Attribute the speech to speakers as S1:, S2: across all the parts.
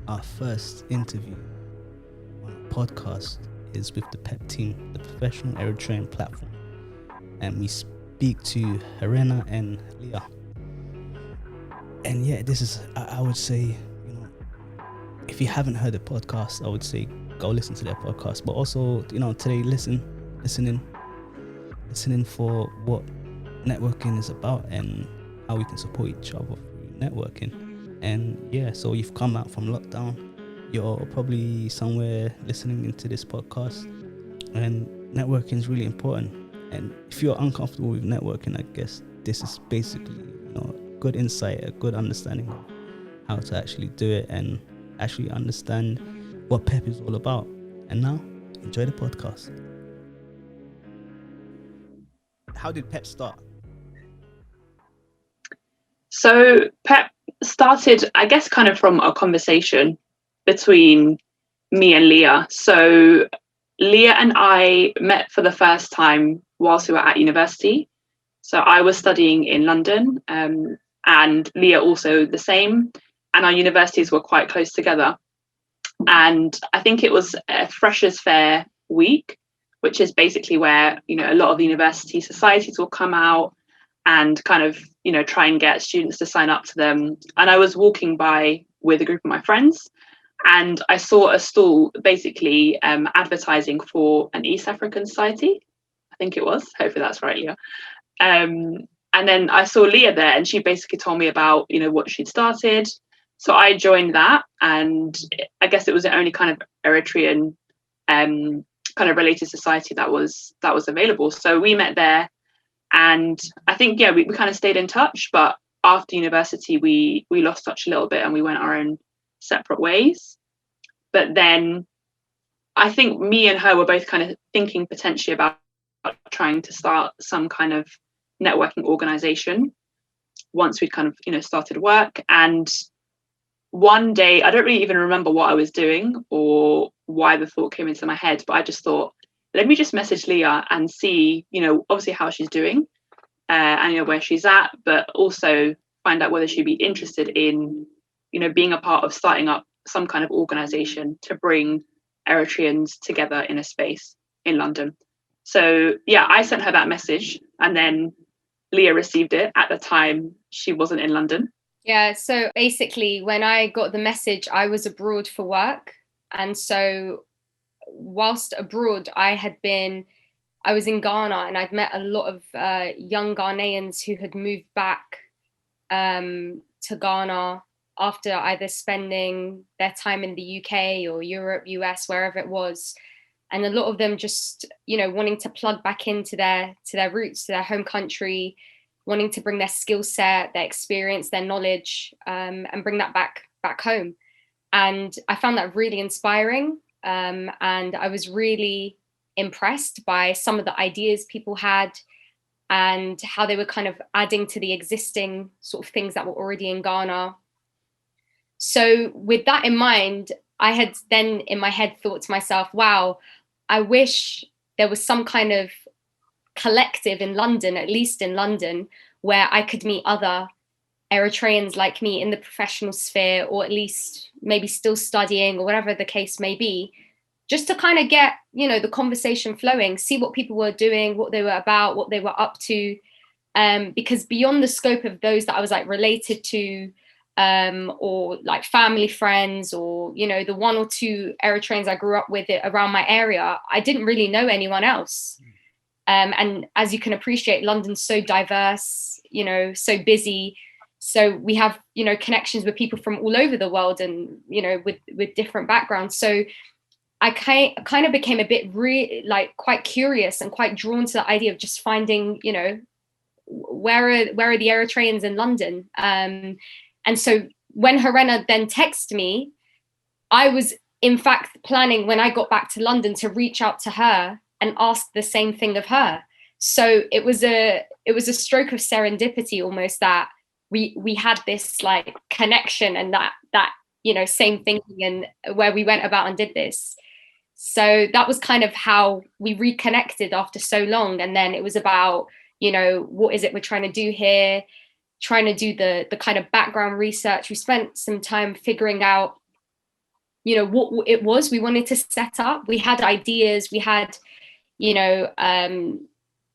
S1: Our first interview on our podcast is with the PEP team, the Profession Eritrean Platform, and we speak to Harena and Liah. And yeah, this is, I would say, if you haven't heard the podcast, I would say go listen to their podcast. But also, today listening for what networking is about and how we can support each other through networking. And yeah, so you've come out from lockdown, you're probably somewhere listening into this podcast, and networking is really important. And if you're uncomfortable with networking, I guess this is basically good insight, a good understanding of how to actually do it and actually understand what PEP is all about. And now, enjoy the podcast. How did PEP start?
S2: So PEP started, I guess, kind of from a conversation between me and Liah. So Liah and I met for the first time whilst we were at university. So I was studying in London, and Liah also the same. And our universities were quite close together. And I think it was a Freshers' Fair week, which is basically where, a lot of the university societies will come out and kind of, try and get students to sign up to them. And I was walking by with a group of my friends, and I saw a stall basically advertising for an East African society. I think it was. Hopefully that's right, Liah. And then I saw Liah there, and she basically told me about, what she'd started. So I joined that, and I guess it was the only kind of Eritrean kind of related society that was available. So we met there. And I think, we kind of stayed in touch, but after university, we lost touch a little bit and we went our own separate ways. But then I think me and her were both kind of thinking potentially about trying to start some kind of networking organization once we'd kind of, started work. And one day, I don't really even remember what I was doing or why the thought came into my head, but I just thought, let me just message Liah and see, obviously how she's doing and where she's at, but also find out whether she'd be interested in, being a part of starting up some kind of organization to bring Eritreans together in a space in London. So yeah, I sent her that message, and then Liah received it. At the time, she wasn't in London.
S3: Yeah, so basically when I got the message, I was abroad for work. And so whilst abroad, I was in Ghana, and I'd met a lot of young Ghanaians who had moved back to Ghana after either spending their time in the UK or Europe, US, wherever it was. And a lot of them just, wanting to plug back into their roots, to their home country, wanting to bring their skill set, their experience, their knowledge, and bring that back home. And I found that really inspiring. And I was really impressed by some of the ideas people had and how they were kind of adding to the existing sort of things that were already in Ghana. So with that in mind, I had then in my head thought to myself, wow, I wish there was some kind of collective in London, at least in London, where I could meet other Eritreans like me in the professional sphere, or at least maybe still studying, or whatever the case may be, just to kind of get, the conversation flowing, see what people were doing, what they were about, what they were up to. Because beyond the scope of those that I was like related to, or like family friends, or, the one or two Eritreans I grew up with around my area, I didn't really know anyone else. And as you can appreciate, London's so diverse, so busy. So we have, connections with people from all over the world and, with different backgrounds. So I kind of became a bit quite curious and quite drawn to the idea of just finding, where are the Eritreans in London? And so when Harena then texted me, I was in fact planning when I got back to London to reach out to her and ask the same thing of her. So it was a stroke of serendipity almost, that we had this like connection and that same thinking, and where we went about and did this. So that was kind of how we reconnected after so long. And then it was about, what is it we're trying to do here? Trying to do the kind of background research. We spent some time figuring out what it was we wanted to set up. We had ideas, we had,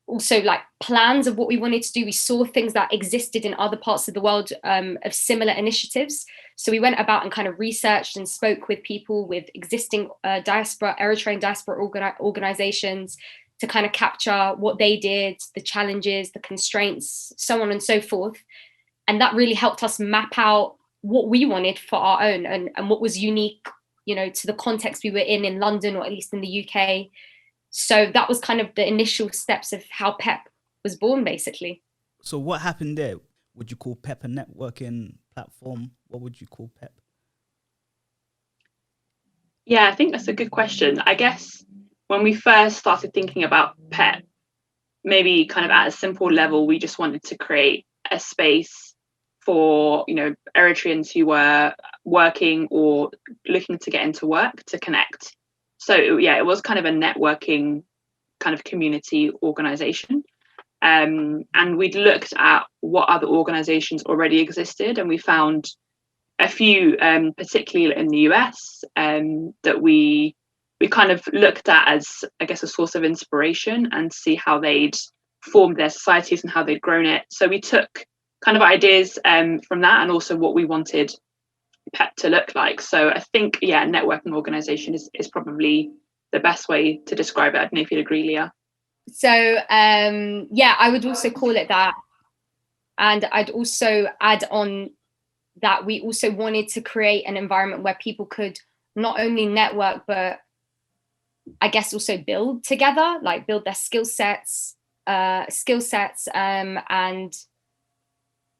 S3: also like plans of what we wanted to do. We saw things that existed in other parts of the world of similar initiatives. So we went about and kind of researched and spoke with people with existing Eritrean diaspora organizations to kind of capture what they did, the challenges, the constraints, so on and so forth. And that really helped us map out what we wanted for our own and what was unique, to the context we were in London, or at least in the UK. So that was kind of the initial steps of how PEP was born, basically.
S1: So what happened there? Would you call PEP a networking platform? What would you call PEP?
S2: Yeah, I think that's a good question. I guess when we first started thinking about PEP, maybe kind of at a simple level, we just wanted to create a space for, Eritreans who were working or looking to get into work to connect. So yeah, it was kind of a networking kind of community organization. And we'd looked at what other organizations already existed, and we found a few, particularly in the US, that we kind of looked at as, I guess, a source of inspiration and see how they'd formed their societies and how they'd grown it. So we took kind of ideas from that, and also what we wanted PEP to look like. So I think, yeah, networking organization is probably the best way to describe it. I don't know if you'd agree, Liah.
S3: So I would also call it that. And I'd also add on that we also wanted to create an environment where people could not only network, but I guess also build together, like build their skill sets, and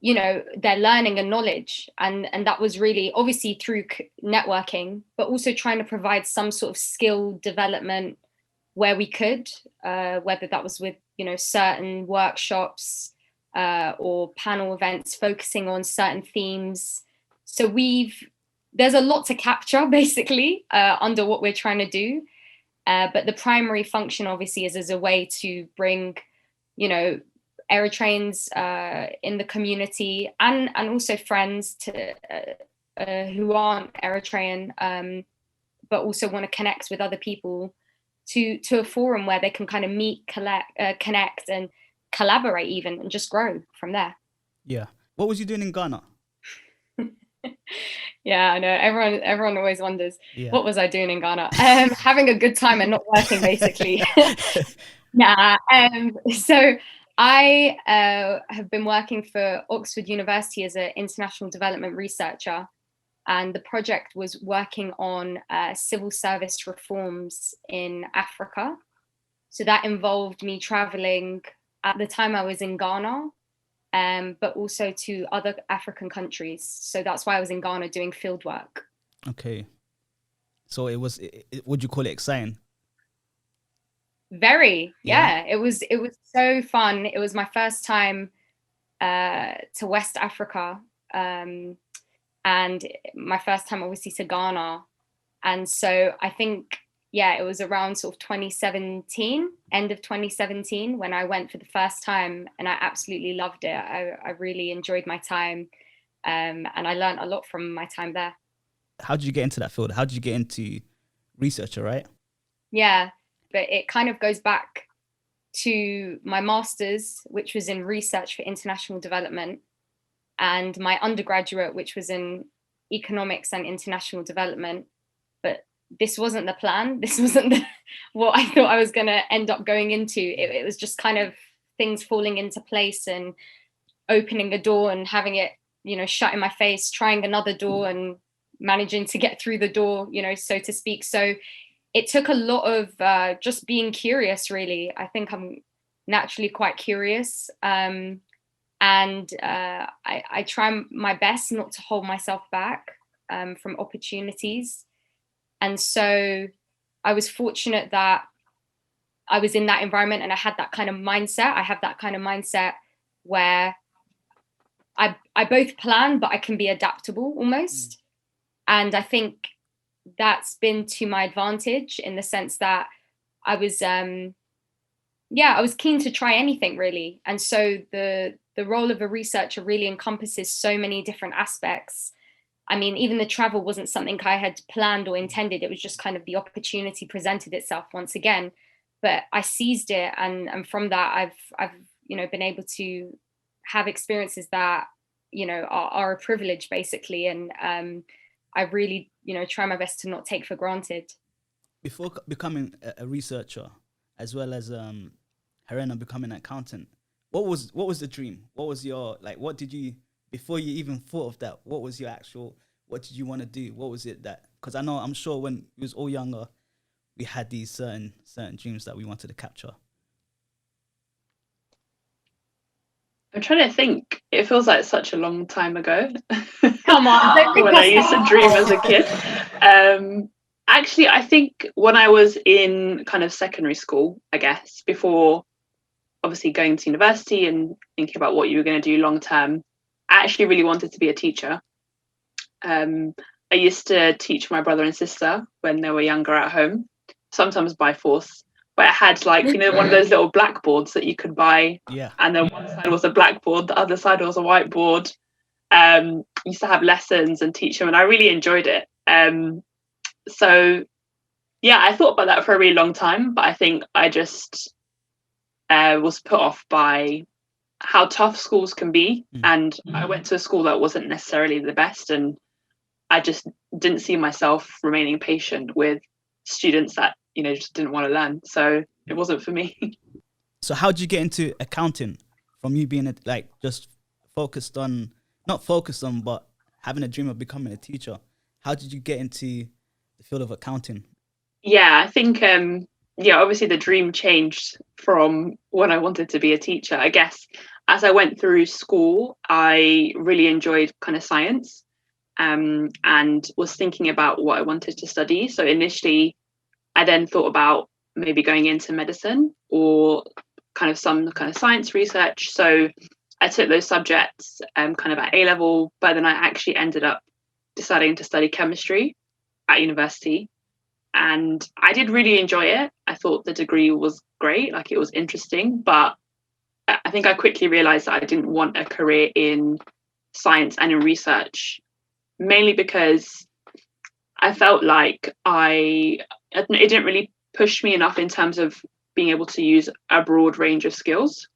S3: their learning and knowledge. And that was really obviously through networking, but also trying to provide some sort of skill development where we could, whether that was with, certain workshops or panel events focusing on certain themes. So there's a lot to capture basically under what we're trying to do. But the primary function obviously is as a way to bring, Eritreans in the community and also friends to who aren't Eritrean, but also want to connect with other people to a forum where they can kind of meet, connect and collaborate even, and just grow from there.
S1: Yeah. What was you doing in Ghana?
S3: Yeah, I know. Everyone always wonders,
S1: yeah.
S3: What was I doing in Ghana? Having a good time and not working, basically. Nah. So I have been working for Oxford University as an international development researcher, and the project was working on civil service reforms in Africa. So that involved me traveling. At the time I was in Ghana, but also to other African countries. So that's why I was in Ghana doing field work.
S1: Okay. So it was, would you call it exciting?
S3: Very, yeah. It was so fun. It was my first time to West Africa, and my first time obviously to Ghana. And so I think, it was around sort of 2017, end of 2017, when I went for the first time, and I absolutely loved it. I really enjoyed my time, and I learned a lot from my time there.
S1: How did you get into that field? How did you get into researcher, right?
S3: Yeah, but it kind of goes back to my master's, which was in research for international development, and my undergraduate, which was in economics and international development. But this wasn't the plan. This wasn't what I thought I was going to end up going into. It was just kind of things falling into place and opening a door and having it, shut in my face, trying another door and managing to get through the door, so to speak. So it took a lot of just being curious, really. I think I'm naturally quite curious. And I try my best not to hold myself back from opportunities. And so I was fortunate that I was in that environment and I had that kind of mindset. I have that kind of mindset where I both plan, but I can be adaptable almost. And I think that's been to my advantage in the sense that I was, I was keen to try anything really. And so the role of a researcher really encompasses so many different aspects. I mean, even the travel wasn't something I had planned or intended. It was just kind of the opportunity presented itself once again. But I seized it, and from that, I've been able to have experiences that are a privilege, basically, and I really try my best to not take for granted.
S1: Before becoming a researcher, as well as Harena becoming an accountant, what was the dream? What was your, like, what did you, before you even thought of that, what was your actual, what did you want to do? What was it that, because I'm sure when we was all younger, we had these certain dreams that we wanted to capture.
S2: I'm trying to think. It feels like such a long time ago.
S3: Come on,
S2: when I used to dream as a kid. Actually, I think when I was in kind of secondary school, I guess, before obviously going to university and thinking about what you were going to do long term, I actually really wanted to be a teacher. I used to teach my brother and sister when they were younger at home, sometimes by force. But I had, like, one of those little blackboards that you could buy.
S1: Yeah.
S2: And then one side was a blackboard, the other side was a whiteboard. Used to have lessons and teach them, and I really enjoyed it. So yeah, I thought about that for a really long time, but I think I just was put off by how tough schools can be. And I went to a school that wasn't necessarily the best, and I just didn't see myself remaining patient with students that just didn't want to learn. So it wasn't for me.
S1: So how did you get into accounting, from you being just not focused on, but having a dream of becoming a teacher? How did you get into the field of accounting?
S2: Yeah, I think obviously the dream changed from when I wanted to be a teacher. I guess as I went through school, I really enjoyed kind of science, and was thinking about what I wanted to study. So initially, I then thought about maybe going into medicine or kind of some kind of science research. So I took those subjects kind of at A-level, but then I actually ended up deciding to study chemistry at university. And I did really enjoy it. I thought the degree was great, like it was interesting, but I think I quickly realized that I didn't want a career in science and in research, mainly because I felt like it didn't really push me enough in terms of being able to use a broad range of skills.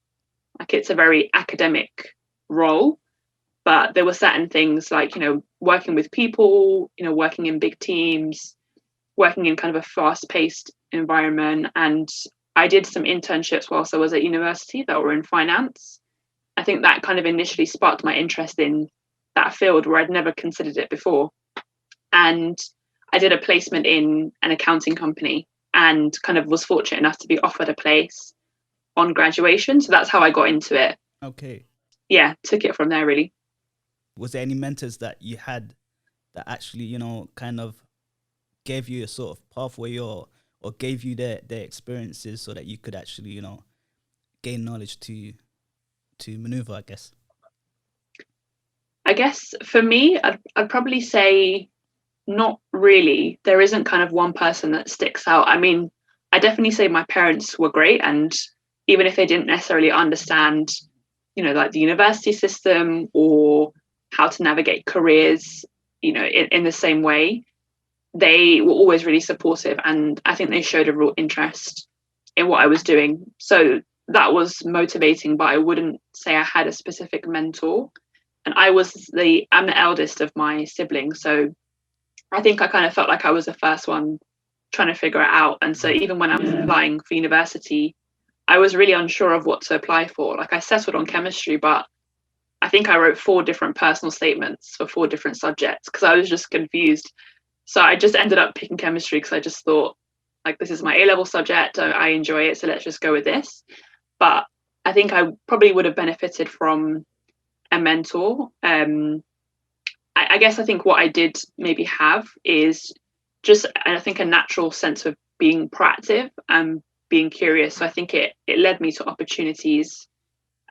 S2: Like, it's a very academic role, but there were certain things like, working with people, working in big teams, working in kind of a fast-paced environment. And I did some internships whilst I was at university that were in finance. I think that kind of initially sparked my interest in that field where I'd never considered it before. And I did a placement in an accounting company and kind of was fortunate enough to be offered a place on graduation. So that's how I got into it.
S1: Okay.
S2: Yeah, took it from there, really.
S1: Was there any mentors that you had that actually, kind of gave you a sort of pathway or gave you their experiences so that you could actually, gain knowledge to maneuver, I guess?
S2: I guess for me, I'd probably say not really. There isn't kind of one person that sticks out. I mean, I definitely say my parents were great, and even if they didn't necessarily understand, like the university system or how to navigate careers, in the same way, they were always really supportive, and I think they showed a real interest in what I was doing. So that was motivating, but I wouldn't say I had a specific mentor. And I'm the eldest of my siblings, so I think I kind of felt like I was the first one trying to figure it out. And so even when I was applying for university, I was really unsure of what to apply for. Like, I settled on chemistry, but I think I wrote 4 different personal statements for 4 different subjects because I was just confused. So I just ended up picking chemistry because I just thought, like, this is my A-level subject. I enjoy it, so let's just go with this. But I think I probably would have benefited from a mentor. I guess I think what I did maybe have is just, I think, a natural sense of being proactive and being curious. So I think it led me to opportunities,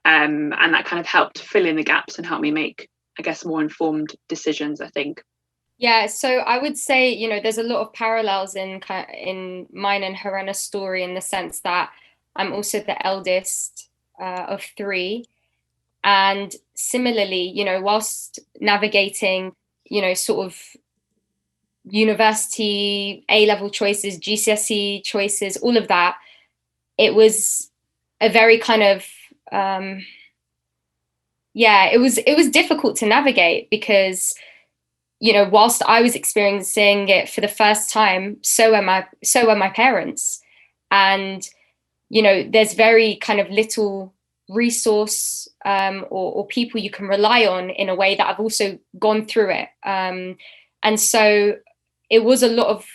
S2: and that kind of helped fill in the gaps and help me make, I guess, more informed decisions, I think.
S3: Yeah, so I would say, there's a lot of parallels in mine and Harena's story, in the sense that I'm also the eldest of 3. And similarly, whilst navigating, sort of university A-level choices, GCSE choices, all of that, it was a very kind of it was difficult to navigate, because whilst I was experiencing it for the first time, so were my parents. And there's very kind of little resource or people you can rely on in a way that I've also gone through it. And so it was a lot of,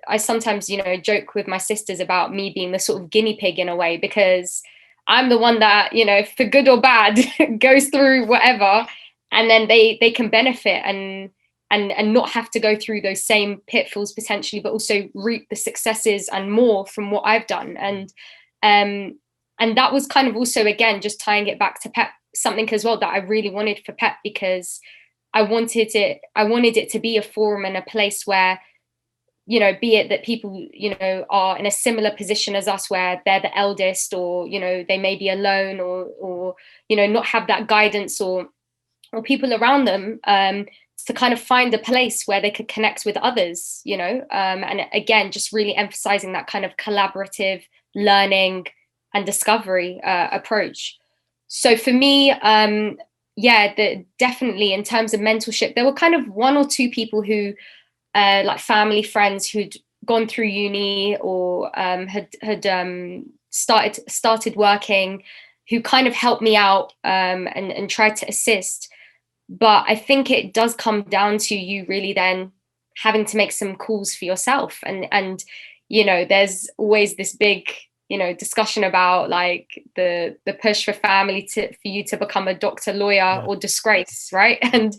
S3: I sometimes, joke with my sisters about me being the sort of guinea pig in a way, because I'm the one that, for good or bad, goes through whatever, and then they can benefit and not have to go through those same pitfalls potentially, but also reap the successes and more from what I've done. And that was kind of also, again, just tying it back to PEP, something as well that I really wanted for PEP, because I wanted it to be a forum and a place where, be it that people, are in a similar position as us, where they're the eldest, or, they may be alone, or not have that guidance or people around them, to kind of find a place where they could connect with others, and again, just really emphasizing that kind of collaborative learning and discovery approach. So for me, definitely in terms of mentorship, there were kind of one or two people who, like family friends who'd gone through uni or had started working, who kind of helped me out and tried to assist. But I think it does come down to you really then having to make some calls for yourself. And there's always this big, discussion about like the push for family for you to become a doctor, lawyer, or disgrace, right? And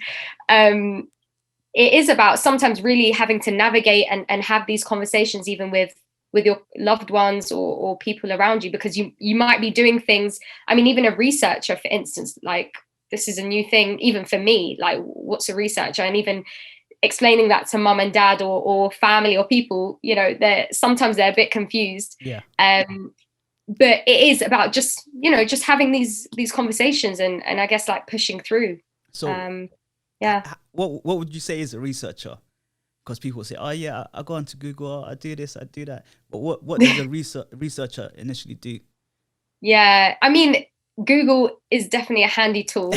S3: it is about sometimes really having to navigate and have these conversations even with your loved ones or people around you, because you might be doing things. I mean, even a researcher, for instance, like this is a new thing, even for me, like what's a researcher? And even explaining that to mum and dad or family or people, sometimes they're a bit confused. But it is about just having these conversations and I guess like pushing through.
S1: So what would you say is a researcher? Because people say, oh yeah, I go onto Google, I do this, I do that. But what does a researcher initially do?
S3: Yeah, I mean, Google is definitely a handy tool,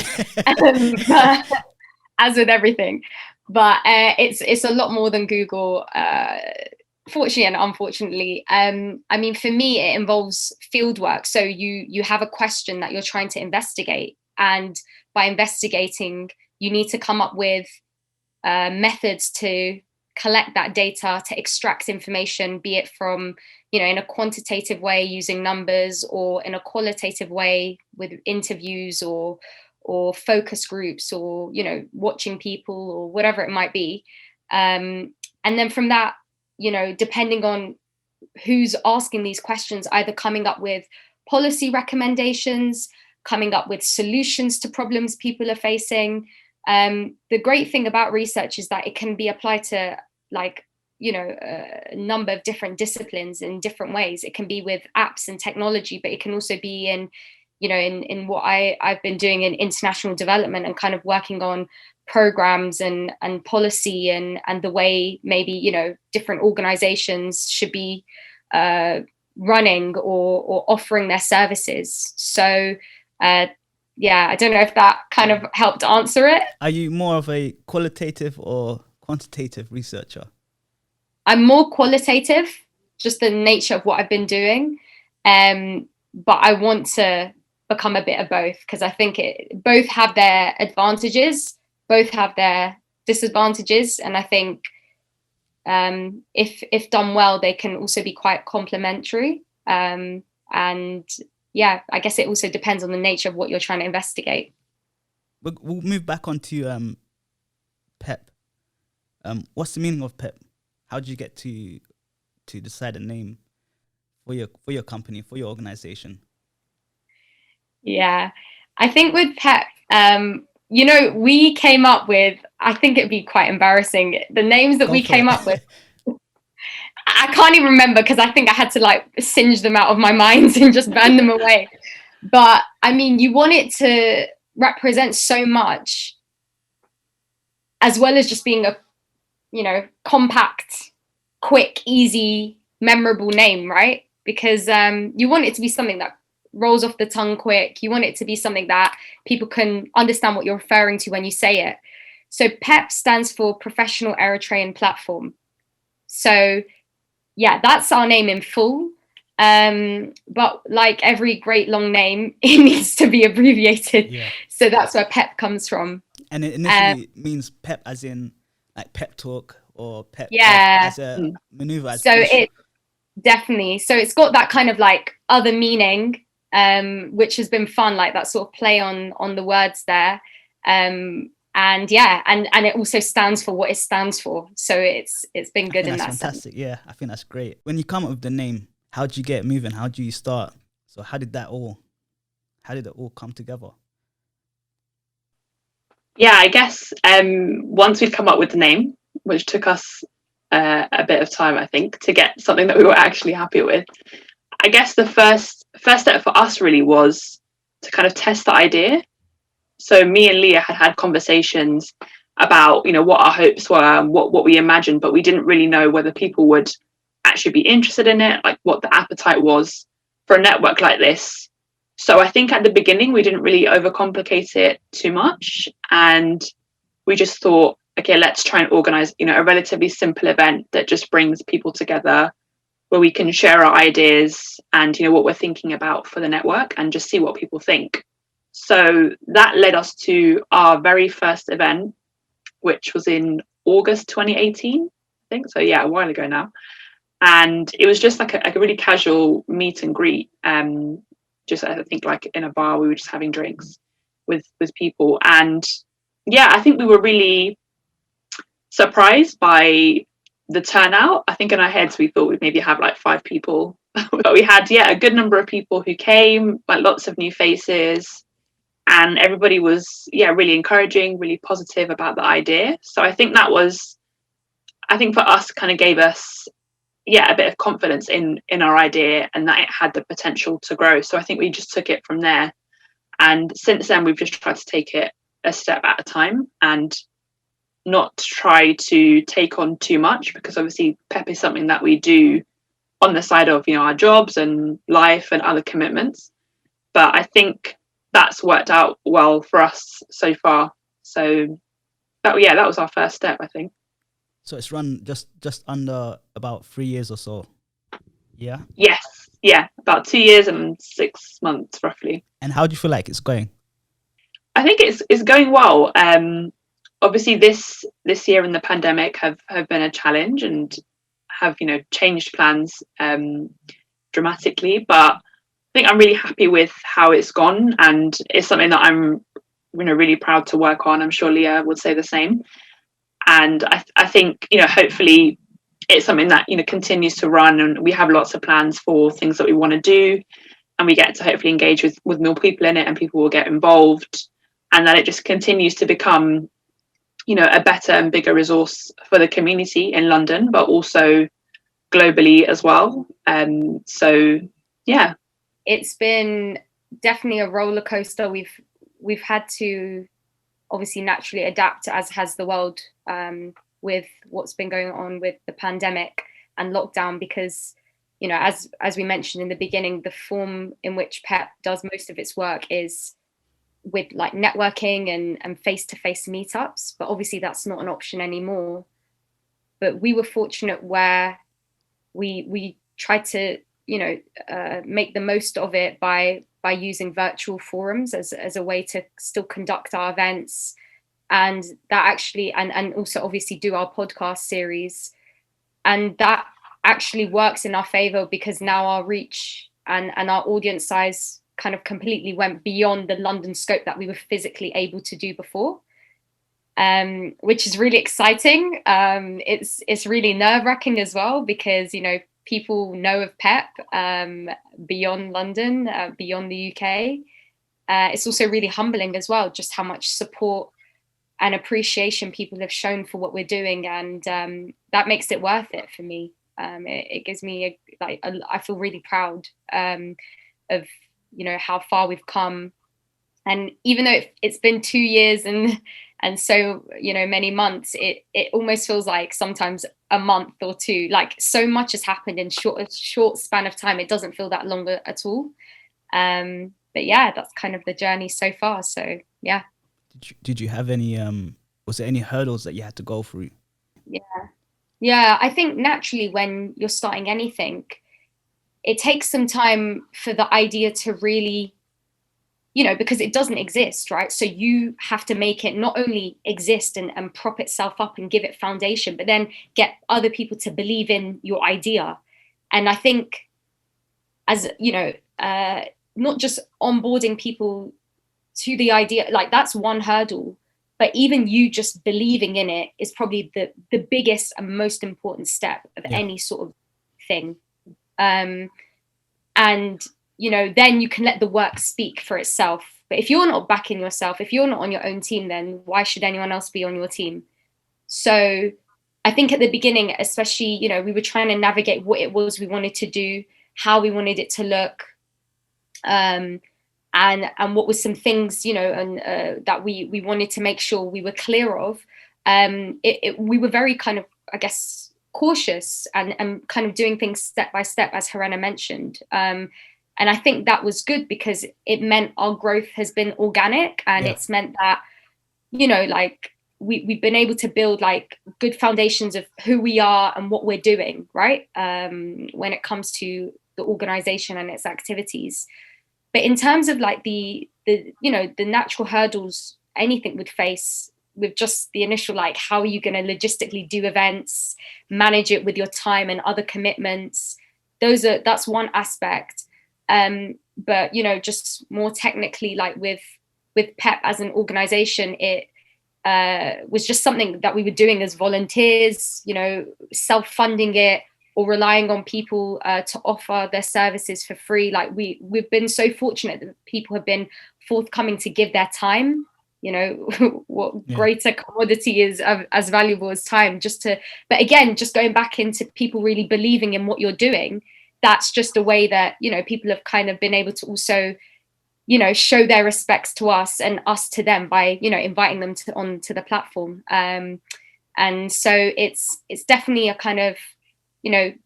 S3: as with everything. But it's a lot more than Google, fortunately and unfortunately. I mean, for me, it involves field work. So you have a question that you're trying to investigate, and by investigating, you need to come up with methods to collect that data, to extract information, be it from, in a quantitative way using numbers, or in a qualitative way with interviews or focus groups, or, watching people or whatever it might be. And then from that, depending on who's asking these questions, either coming up with policy recommendations, coming up with solutions to problems people are facing. The great thing about research is that it can be applied to a number of different disciplines in different ways. It can be with apps and technology, but it can also be in what I've been doing in international development and kind of working on programs and policy and the way maybe, different organizations should be running or offering their services. So I don't know if that kind of helped answer it.
S1: Are you more of a qualitative or quantitative researcher?
S3: I'm more qualitative, just the nature of what I've been doing. But I want to become a bit of both, because I think both have their advantages, both have their disadvantages. And I think if done well, they can also be quite complementary. And yeah, I guess it also depends on the nature of what you're trying to investigate.
S1: We'll move back onto PEP. What's the meaning of PEP? How did you get to decide a name for your company, for your organization?
S3: Yeah, I think with PEP, we came up with, I think it'd be quite embarrassing, the names that we came up with. I can't even remember, because I think I had to like singe them out of my mind and just burn them away. But I mean, you want it to represent so much as well as just being a, compact, quick, easy, memorable name, right? Because you want it to be something that rolls off the tongue quick. You want it to be something that people can understand what you're referring to when you say it. So PEP stands for Professional Eritrean Platform. So yeah, that's our name in full. But like every great long name, it needs to be abbreviated.
S1: Yeah.
S3: So that's where PEP comes from.
S1: And it initially means pep as in like pep talk, or pep
S3: Yeah.
S1: as a maneuver, as
S3: so
S1: push.
S3: It definitely, so it's got that kind of like other meaning, which has been fun, like that sort of play on the words there. And yeah, and it also stands for what it stands for. So it's been good in that sense.
S1: That's fantastic. Yeah, I think that's great. When you come up with the name, how did you get it moving? How do you start? So how did it all come together?
S2: Yeah, I guess once we'd come up with the name, which took us a bit of time, I think, to get something that we were actually happy with. I guess the first step for us really was to kind of test the idea. So me and Liah had conversations about, what our hopes were and what we imagined, but we didn't really know whether people would actually be interested in it, like what the appetite was for a network like this. So I think at the beginning we didn't really overcomplicate it too much, and we just thought, okay, let's try and organize, a relatively simple event that just brings people together, where we can share our ideas and, what we're thinking about for the network, and just see what people think. So that led us to our very first event, which was in August 2018, I think. So yeah, a while ago now. And it was just like a really casual meet and greet. Just I think like in a bar, we were just having drinks with people. And yeah, I think we were really surprised by the turnout. I think in our heads we thought we'd maybe have like 5 people, but we had a good number of people who came, like lots of new faces, and everybody was really encouraging, really positive about the idea. So I think for us kind of gave us a bit of confidence in our idea, and that it had the potential to grow. So I think we just took it from there, and since then we've just tried to take it a step at a time and not try to take on too much, because obviously PEP is something that we do on the side of our jobs and life and other commitments. But I think that's worked out well for us so far. So that was our first step, I think.
S1: So it's run just under about 3 years or so. Yeah.
S2: Yes. Yeah. About 2 years and 6 months roughly.
S1: And how do you feel like it's going?
S2: I think it's going well. Obviously this year and the pandemic have been a challenge and have, changed plans dramatically, but I think I'm really happy with how it's gone, and it's something that I'm really proud to work on. I'm sure Liah would say the same. And I think, hopefully it's something that, continues to run, and we have lots of plans for things that we want to do, and we get to hopefully engage with more people in it, and people will get involved, and that it just continues to become, a better and bigger resource for the community in London, but also globally as well. So yeah.
S3: It's been definitely a roller coaster. We've had to obviously naturally adapt, as has the world, with what's been going on with the pandemic and lockdown, because as we mentioned in the beginning, the form in which PEP does most of its work is with like networking and face-to-face meetups, but obviously that's not an option anymore. But we were fortunate where we tried to make the most of it by using virtual forums as a way to still conduct our events, and that actually and also obviously do our podcast series, and that actually works in our favor, because now our reach and our audience size kind of completely went beyond the London scope that we were physically able to do before, which is really exciting. It's really nerve-wracking as well, because people know of PEP beyond London, beyond the UK. It's also really humbling as well, just how much support and appreciation people have shown for what we're doing, and that makes it worth it for me. It gives me I feel really proud of how far we've come, and even though it's been 2 years and and so, many months, it almost feels like sometimes a month or two, like so much has happened in a short span of time. It doesn't feel that longer at all. But yeah, that's kind of the journey so far. So yeah.
S1: Did you have any was there any hurdles that you had to go through?
S3: Yeah, I think naturally when you're starting anything, it takes some time for the idea to really, because it doesn't exist, right? So you have to make it not only exist and prop itself up and give it foundation, but then get other people to believe in your idea. And I think, as not just onboarding people to the idea, like that's one hurdle, but even you just believing in it is probably the biggest and most important step of any sort of thing. And then you can let the work speak for itself. But if you're not backing yourself, if you're not on your own team, then why should anyone else be on your team? So I think at the beginning, especially, we were trying to navigate what it was we wanted to do, how we wanted it to look, and what was some things, that we wanted to make sure we were clear of. We were very kind of, I guess, cautious and kind of doing things step by step, as Harena mentioned. And I think that was good because it meant our growth has been organic, and it's meant that, like we've been able to build like good foundations of who we are and what we're doing, right? When it comes to the organization and its activities. But in terms of like the natural hurdles anything would face with just the initial, like, how are you going to logistically do events, manage it with your time and other commitments? That's one aspect. But, just more technically, like with PEP as an organization, it was just something that we were doing as volunteers, self-funding it, or relying on people to offer their services for free. Like we've been so fortunate that people have been forthcoming to give their time. What greater commodity is as valuable as time? But again, just going back into people really believing in what you're doing, that's just a way that, people have kind of been able to also, show their respects to us and us to them by, inviting them onto the platform. And so it's definitely a kind of,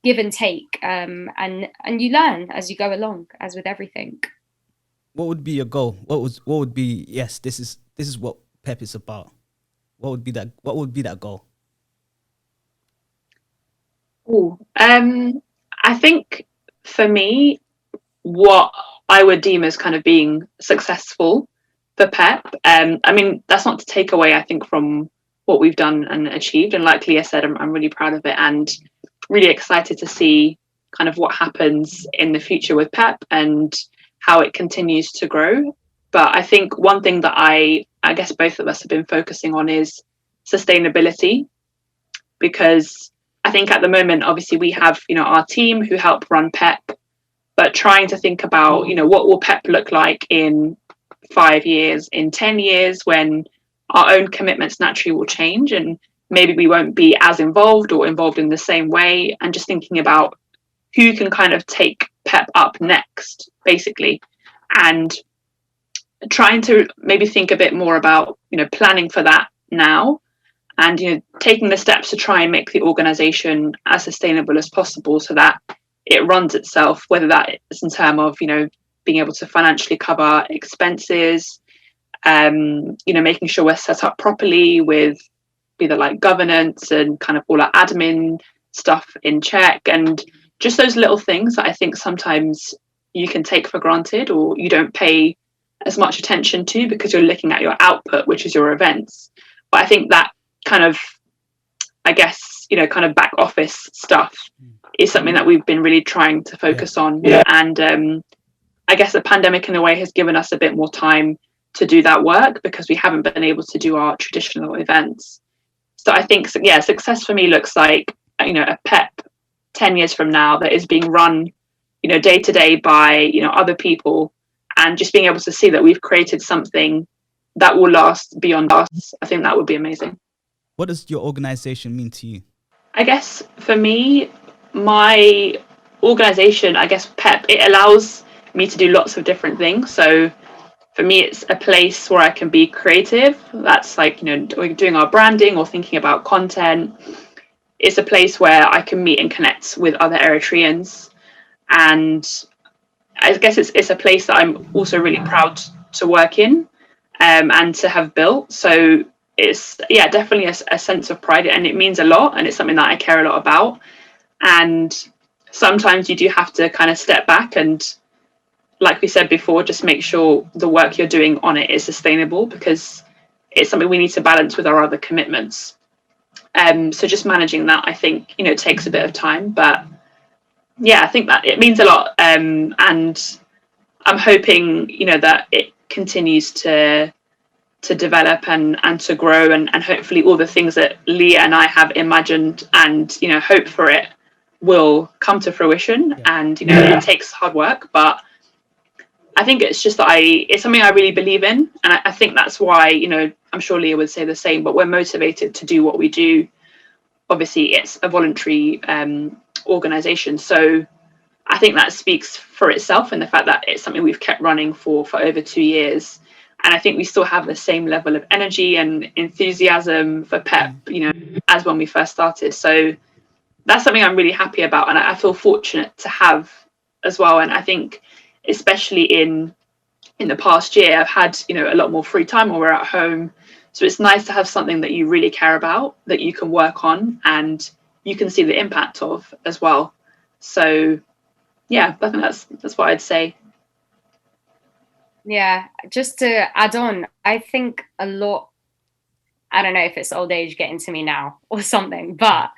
S3: give and take, and you learn as you go along, as with everything.
S1: What would be your goal? What would be, yes, this is what PEP is about? What would be that goal?
S2: I think for me, what I would deem as kind of being successful for PEP, I mean, that's not to take away, I think, from what we've done and achieved. And like Liah said, I'm really proud of it and really excited to see kind of what happens in the future with PEP and how it continues to grow. But I think one thing that I guess both of us have been focusing on is sustainability, because I think at the moment, obviously, we have, our team who help run PEP, but trying to think about, what will PEP look like in 5 years, in 10 years, when our own commitments naturally will change and maybe we won't be as involved or involved in the same way, and just thinking about who can kind of take PEP up next, basically, and trying to maybe think a bit more about, planning for that now, and, taking the steps to try and make the organization as sustainable as possible so that it runs itself, whether that is in terms of, being able to financially cover expenses, making sure we're set up properly with either like governance and kind of all our admin stuff in check, and just those little things that I think sometimes you can take for granted or you don't pay as much attention to because you're looking at your output, which is your events. But I think that kind of, I guess, kind of back office stuff is something that we've been really trying to focus on. And I guess the pandemic in a way has given us a bit more time to do that work because we haven't been able to do our traditional events. So I think, success for me looks like, a PEP 10 years from now that is being run, day to day by, other people, and just being able to see that we've created something that will last beyond us. I think that would be amazing.
S1: What does your organization mean to you?
S2: I guess for me, my organization, PEP, it allows me to do lots of different things. So For me, it's a place where I can be creative. That's like, doing our branding or thinking about content. It's a place where I can meet and connect with other Eritreans. And I guess it's a place that I'm also really proud to work in, and to have built. So it's, definitely a sense of pride, and it means a lot, and it's something that I care a lot about. And sometimes you do have to kind of step back and, like we said before, just make sure the work you're doing on it is sustainable, because it's something we need to balance with our other commitments. So just managing that, I think, takes a bit of time, but I think that it means a lot. And I'm hoping, that it continues to develop and to grow, and hopefully all the things that Liah and I have imagined and, hope for it will come to fruition. And, it takes hard work, but I think it's just that it's something I really believe in. And I think that's why, I'm sure Liah would say the same, but we're motivated to do what we do. Obviously, it's a voluntary organization. So I think that speaks for itself, in the fact that it's something we've kept running for over 2 years. And I think we still have the same level of energy and enthusiasm for PEP, as when we first started. So that's something I'm really happy about, and I feel fortunate to have as well. And I think, especially in the past year, I've had, a lot more free time when we're at home. So it's nice to have something that you really care about, that you can work on and you can see the impact of as well. So I think that's what I'd say.
S3: Yeah, just to add on, I think a lot, I don't know if it's old age getting to me now or something, but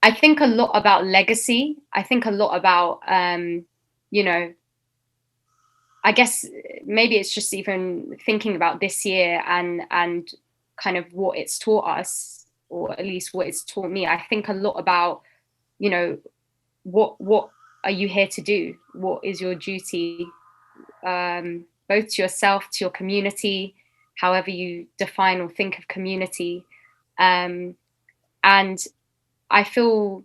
S3: I think a lot about legacy. I think a lot about, I guess maybe it's just even thinking about this year and kind of what it's taught us, or at least what it's taught me. I think a lot about, what are you here to do? What is your duty, both to yourself, to your community, however you define or think of community. And I feel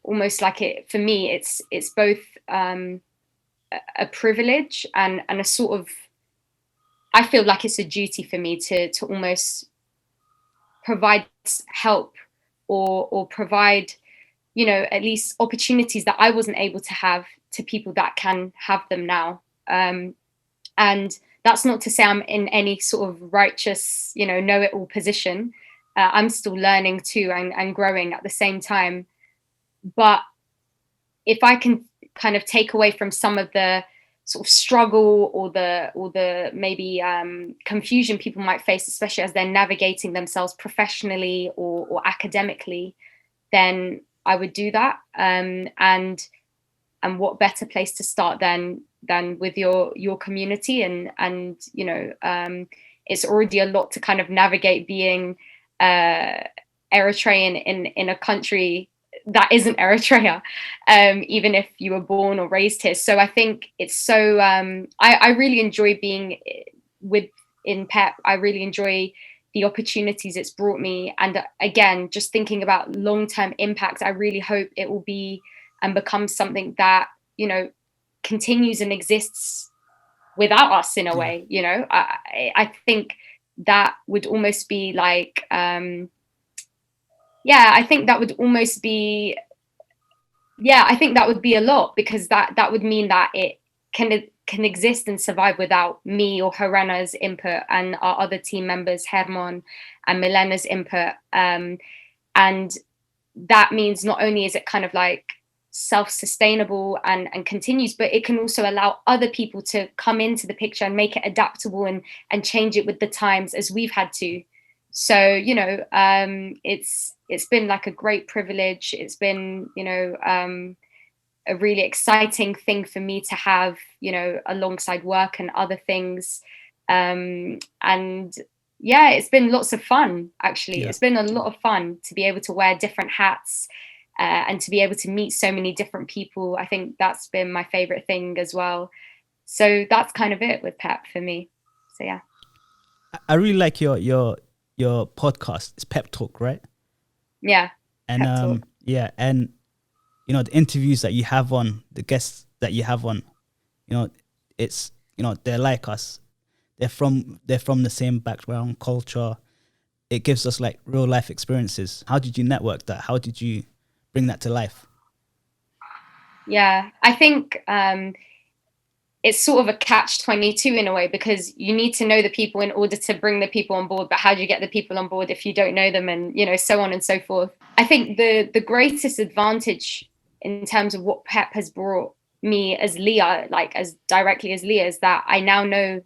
S3: almost like it, for me, it's both a privilege and a sort of, I feel like it's a duty for me to almost provide help or provide, at least opportunities that I wasn't able to have to people that can have them now. And that's not to say I'm in any sort of righteous, know-it-all position. I'm still learning too and growing at the same time. But if I can kind of take away from some of the sort of struggle or the maybe confusion people might face, especially as they're navigating themselves professionally or academically, then I would do that. And what better place to start than with your community, and it's already a lot to kind of navigate being Eritrean in a country that isn't Eritrea, even if you were born or raised here. So I think it's so I really enjoy being in PEP. I really enjoy the opportunities it's brought me, and again, just thinking about long-term impact, I really hope it will be and become something that continues and exists without us in a way. I think that would almost be like I think that would almost be I think that would be a lot, because that would mean that it can exist and survive without me or Harena's input and our other team members, PHILMON and Milena's input. And that means not only is it kind of like self-sustainable and continues, but it can also allow other people to come into the picture and make it adaptable and change it with the times, as we've had to. So it's been like a great privilege. It's been a really exciting thing for me to have alongside work and other things, and it's been lots of fun, actually. It's been a lot of fun to be able to wear different hats and to be able to meet so many different people. I think that's been my favorite thing as well. So that's kind of it with PEP for me. So yeah,
S1: I really like your podcast. It's Pep Talk, right?
S3: Yeah.
S1: And and the interviews that you have on, the guests that you have on, it's they're like us. they're from the same background, culture. It gives us like real life experiences. How did you network that? How did you bring that to life?
S3: Yeah, I think it's sort of a catch-22 in a way, because you need to know the people in order to bring the people on board. But how do you get the people on board if you don't know them, and so on and so forth? I think the greatest advantage in terms of what PEP has brought me as Liah, like as directly as Liah, is that I now know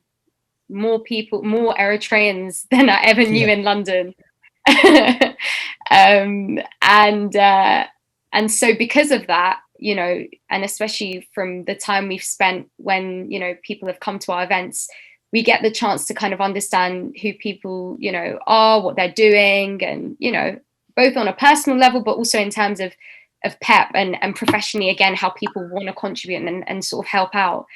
S3: more people, more Eritreans than I ever knew in London. And so because of that, and especially from the time we've spent when, people have come to our events, we get the chance to kind of understand who people, are, what they're doing, and, both on a personal level, but also in terms of PEP and professionally, again, how people want to contribute and sort of help out.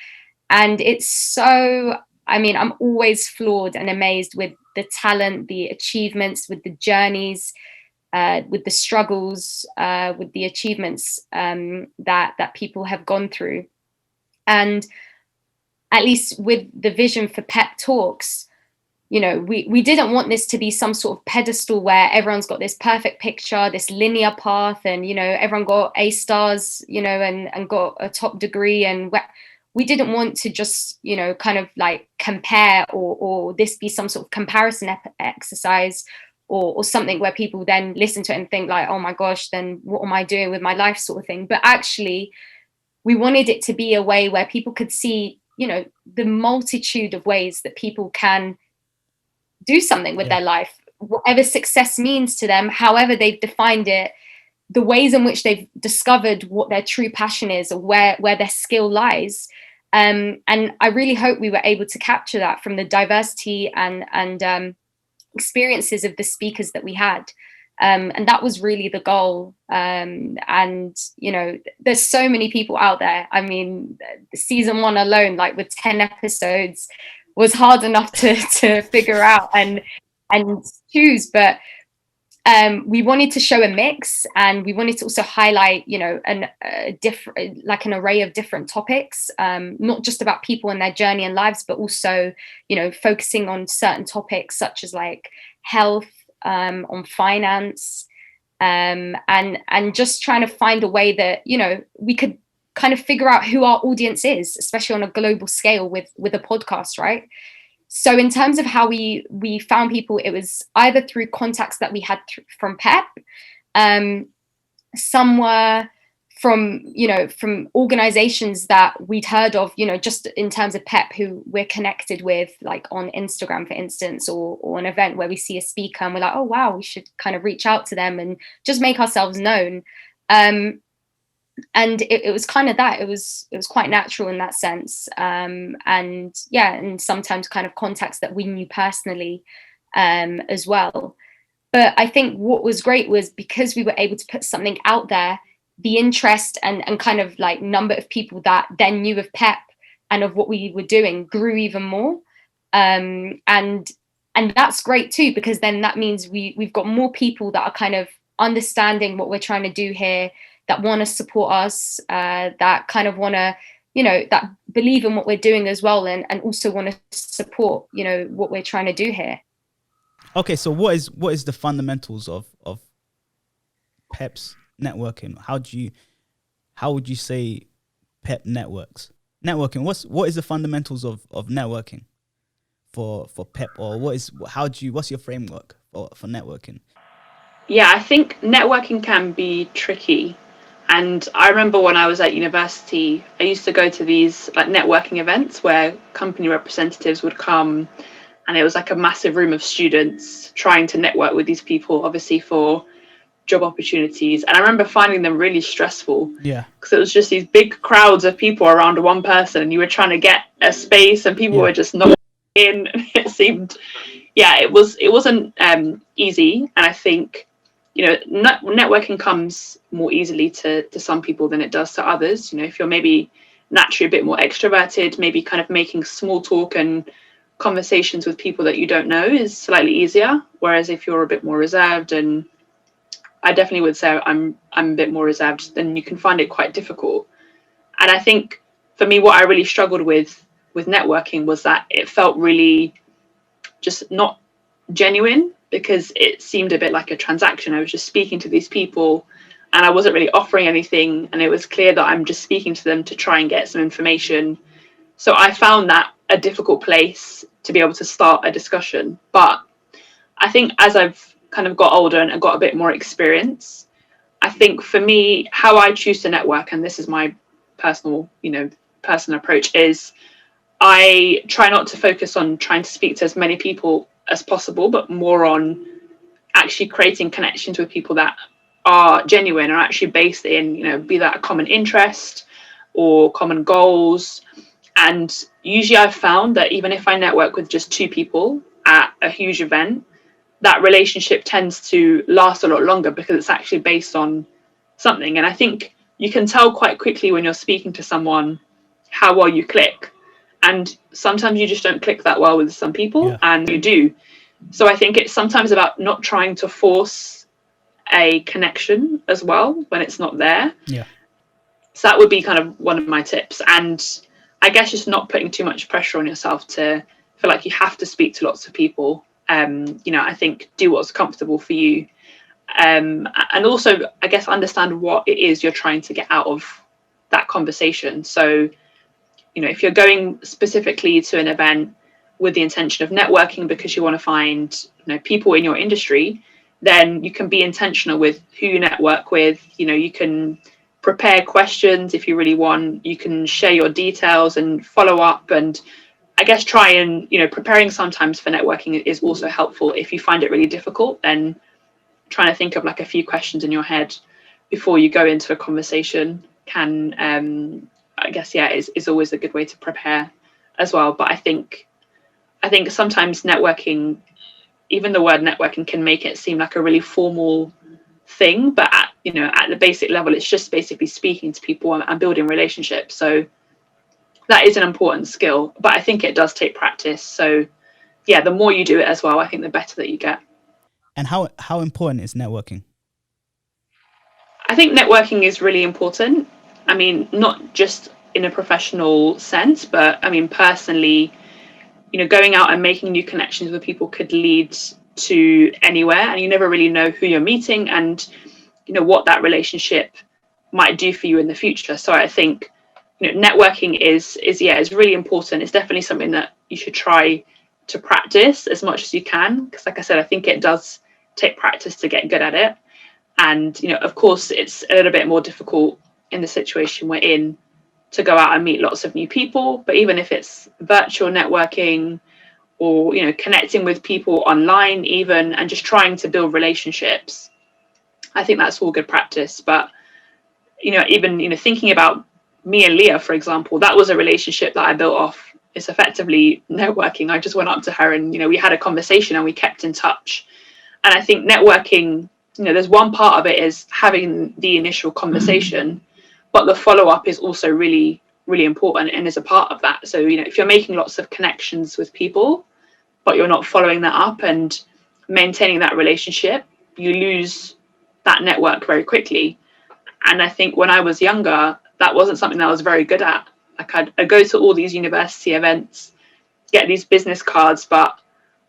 S3: And it's so, I'm always floored and amazed with the talent, the achievements, with the journeys, with the struggles, with the achievements that people have gone through. And at least with the vision for PEP Talks, we didn't want this to be some sort of pedestal where everyone's got this perfect picture, this linear path, and, everyone got A stars, and got a top degree. And we didn't want to just, kind of like compare or this be some sort of comparison exercise or something where people then listen to it and think like, oh my gosh, then what am I doing with my life, sort of thing. But actually, we wanted it to be a way where people could see, the multitude of ways that people can do something with their life, whatever success means to them, however they've defined it, the ways in which they've discovered what their true passion is or where their skill lies. And I really hope we were able to capture that from the diversity and experiences of the speakers that we had. And that was really the goal. And, there's so many people out there. Season 1 alone, like with 10 episodes, was hard enough to figure out and choose. But we wanted to show a mix, and we wanted to also highlight, an array of different topics, not just about people and their journey and lives, but also, focusing on certain topics such as like health, on finance, and just trying to find a way that, we could kind of figure out who our audience is, especially on a global scale with a podcast, right? So in terms of how we found people, it was either through contacts that we had from PEP, some were from organizations that we'd heard of, just in terms of PEP, who we're connected with, like on Instagram, for instance, or an event where we see a speaker and we're like, oh wow, we should kind of reach out to them and just make ourselves known. And it was kind of that. It was quite natural in that sense. And sometimes kind of contacts that we knew personally as well. But I think what was great was because we were able to put something out there, the interest and kind of like number of people that then knew of PEP and of what we were doing grew even more. And that's great too, because then that means we've got more people that are kind of understanding what we're trying to do here, that want to support us, that kind of want to, that believe in what we're doing as well, and also want to support, what we're trying to do here.
S1: Okay, so what is the fundamentals of PEP's networking? How would you say PEP networking? What is the fundamentals of networking for PEP, or what's your framework for networking?
S2: Yeah, I think networking can be tricky. And I remember when I was at university, I used to go to these like networking events where company representatives would come, and it was like a massive room of students trying to network with these people, obviously for job opportunities. And I remember finding them really stressful.
S1: Yeah.
S2: Because it was just these big crowds of people around one person, and you were trying to get a space and people were just not in. It seemed, it wasn't easy. And I think, networking comes more easily to some people than it does to others. If you're maybe naturally a bit more extroverted, maybe kind of making small talk and conversations with people that you don't know is slightly easier. Whereas if you're a bit more reserved, and I definitely would say I'm a bit more reserved, then you can find it quite difficult. And I think for me, what I really struggled with with networking was that it felt really just not genuine, because it seemed a bit like a transaction. I was just speaking to these people and I wasn't really offering anything, and it was clear that I'm just speaking to them to try and get some information. So I found that a difficult place to be able to start a discussion. But I think as I've kind of got older and got a bit more experience, I think for me, how I choose to network, and this is my personal approach, is I try not to focus on trying to speak to as many people as possible, but more on actually creating connections with people that are genuine, or actually based in, be that a common interest or common goals. And usually I've found that even if I network with just 2 people at a huge event, that relationship tends to last a lot longer, because it's actually based on something. And I think you can tell quite quickly when you're speaking to someone how well you click. And sometimes you just don't click that well with some people, and you do. So I think it's sometimes about not trying to force a connection as well when it's not there.
S1: Yeah.
S2: So that would be kind of one of my tips. And I guess just not putting too much pressure on yourself to feel like you have to speak to lots of people. I think do what's comfortable for you. And also, I guess, understand what it is you're trying to get out of that conversation. So, if you're going specifically to an event with the intention of networking because you want to find, people in your industry, then you can be intentional with who you network with. You can prepare questions if you really want. You can share your details and follow up. And I guess try and, preparing sometimes for networking is also helpful. If you find it really difficult, then trying to think of like a few questions in your head before you go into a conversation can, I guess, is always a good way to prepare as well. But I think sometimes networking, even the word networking, can make it seem like a really formal thing. But at the basic level, it's just basically speaking to people and building relationships. So that is an important skill, but I think it does take practice. So yeah, the more you do it as well, I think the better that you get.
S1: And how important is networking?
S2: I think networking is really important. I mean, not just in a professional sense, but I mean, personally, going out and making new connections with people could lead to anywhere, and you never really know who you're meeting and, what that relationship might do for you in the future. So I think, networking is really important. It's definitely something that you should try to practice as much as you can, because like I said, I think it does take practice to get good at it. And, of course, it's a little bit more difficult in the situation we're in to go out and meet lots of new people. But even if it's virtual networking or, connecting with people online even, and just trying to build relationships, I think that's all good practice. But, even, thinking about me and Leah, for example, that was a relationship that I built off. It's effectively networking. I just went up to her and, we had a conversation and we kept in touch. And I think networking, there's one part of it is having the initial conversation, but the follow-up is also really, really important and is a part of that. So, if you're making lots of connections with people, but you're not following that up and maintaining that relationship, you lose that network very quickly. And I think when I was younger, that wasn't something that I was very good at. Like I'd go to all these university events, get these business cards, but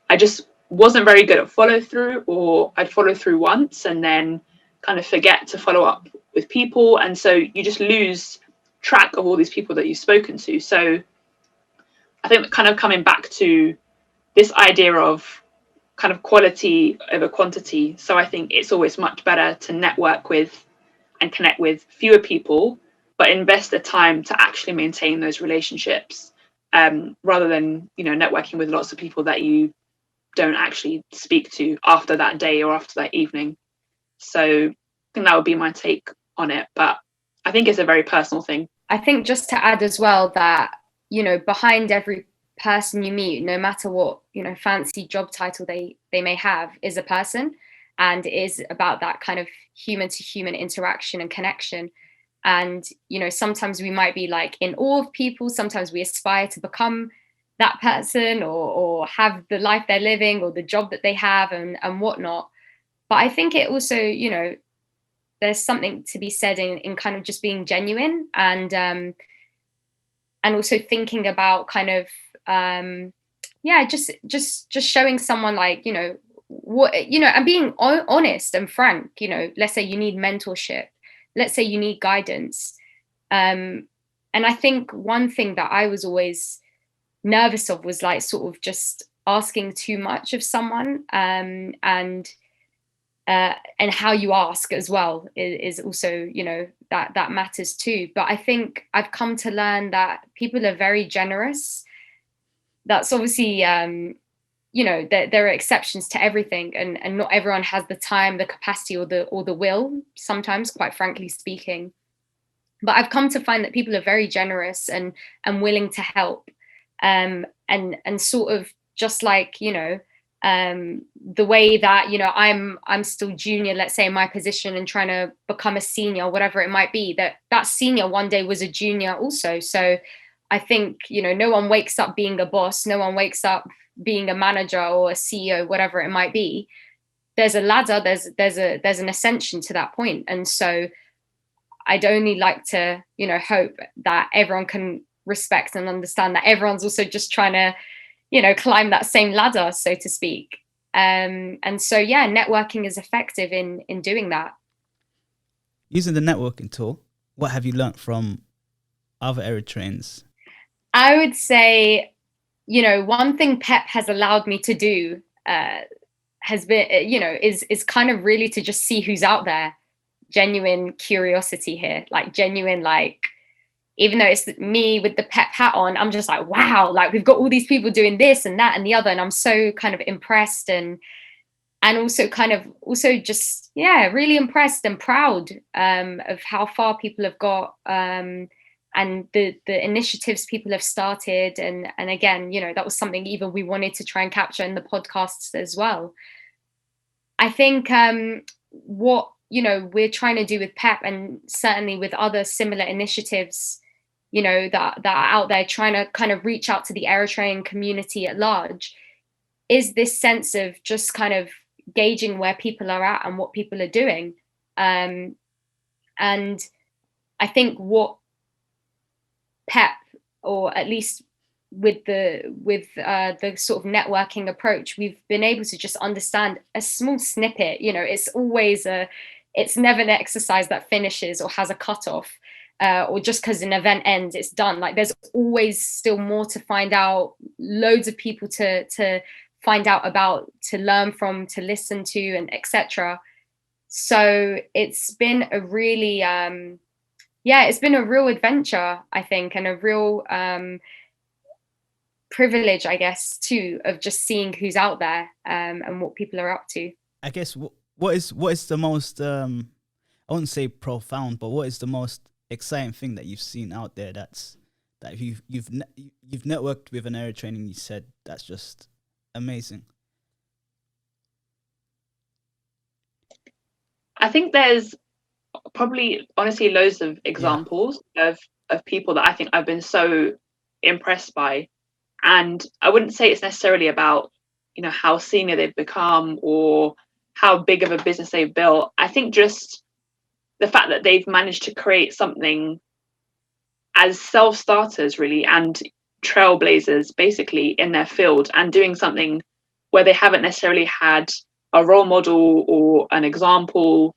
S2: I just wasn't very good at follow through, or I'd follow through once and then kind of forget to follow up with people. And so you just lose track of all these people that you've spoken to. So I think kind of coming back to this idea of kind of quality over quantity. So I think it's always much better to network with and connect with fewer people, but invest the time to actually maintain those relationships, rather than, networking with lots of people that you don't actually speak to after that day or after that evening. So I think that would be my take on it. But I think it's a very personal thing.
S3: I think just to add as well that, behind every person you meet, no matter what, fancy job title they may have, is a person. And it is about that kind of human to human interaction and connection. And, sometimes we might be like in awe of people. Sometimes we aspire to become that person or have the life they're living or the job that they have and whatnot. But I think it also, there's something to be said in kind of just being genuine and also thinking about kind of just showing someone, like, you know, what, you know, and being honest and frank. You know, let's say you need mentorship, let's say you need guidance, and I think one thing that I was always nervous of was like sort of just asking too much of someone, and how you ask as well is also, you know, that matters too. But I think I've come to learn that people are very generous. That's obviously, you know, there are exceptions to everything, and not everyone has the time, the capacity, or the will, sometimes, quite frankly speaking. But I've come to find that people are very generous and willing to help, and sort of just like, you know, the way that, you know, I'm still junior, let's say, in my position, and trying to become a senior, whatever it might be, that senior one day was a junior also. So I think, you know, no one wakes up being a boss, no one wakes up being a manager or a CEO, whatever it might be. There's a ladder, there's an ascension to that point. And so I'd only like to, you know, hope that everyone can respect and understand that everyone's also just trying to, you know, climb that same ladder, so to speak. And so, yeah, networking is effective in doing that.
S1: Using the networking tool, what have you learned from other Eritreans?
S3: I would say, you know, one thing PEP has allowed me to do has been, you know, is kind of really to just see who's out there. Genuine curiosity here, like genuine, like, even though it's me with the PEP hat on, I'm just like, wow, like we've got all these people doing this and that and the other. And I'm so kind of impressed and also kind of also just, yeah, really impressed and proud of how far people have got, and the initiatives people have started. And again, you know, that was something even we wanted to try and capture in the podcasts as well. I think what, you know, we're trying to do with PEP, and certainly with other similar initiatives, you know, that are out there trying to kind of reach out to the Eritrean community at large, is this sense of just kind of gauging where people are at and what people are doing. And I think what PEP, or at least with the sort of networking approach, we've been able to just understand a small snippet. You know, it's never an exercise that finishes or has a cutoff, or just because an event ends, it's done. Like, there's always still more to find out, loads of people to find out about, to learn from, to listen to, and etc. So it's been a really, it's been a real adventure, I think, and a real privilege, I guess, too, of just seeing who's out there, and what people are up to.
S1: I guess what is the most I wouldn't say profound, but what is the most exciting thing that you've seen out there that you've networked with an Eritrean and you said that's just amazing?
S2: I think there's probably, honestly, loads of examples of people that I think I've been so impressed by. And I wouldn't say it's necessarily about, you know, how senior they've become or how big of a business they've built. I think just the fact that they've managed to create something as self-starters, really, and trailblazers, basically, in their field, and doing something where they haven't necessarily had a role model or an example